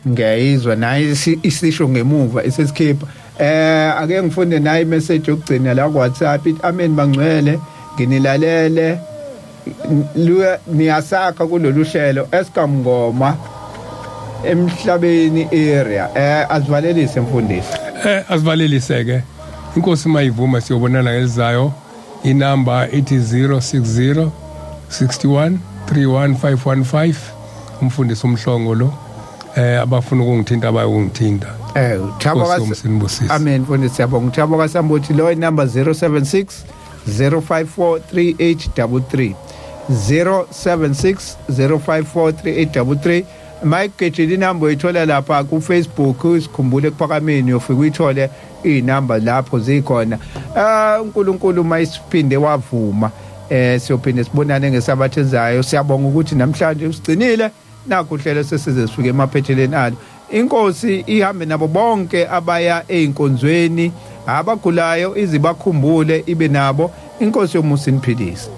ngiyayizwa naye isisho ngemuva isesikhipha ake ngifunde naye imessage yokugcina la ku WhatsApp ithi amen bangcwele nginilalele niyasakha kulolu hlelo esikamngoma emhlabeni area asivalelise mfundisi asivalelise ke inkosi mayivuma siyobonana ngelizayo inamba ithi 060 61 31515 umfundisi umhlongo lo abafuna ukungithinta bayongithinta uthaba amen mfundisi siyabonga uthaba kaSambothi lo inamba 076 054 3833 076 054 3833 Mike Getshini number uyithola lapha ku Facebook usikhumbule kuphakameni ufike uyithole inamba lapho zikhona uNkulunkulu mayisiphinde wavuma siyophinde sibonane ngesabathe ezayo siyabonga ukuthi namhlanje usigcinile nakho uhlelo sesize sifike emaphetheleni alo inkosi ihambe nabo bonke abaya einkonzweni abagulayo izibakhumbule ibe nabo inkosi yomusa iniphilise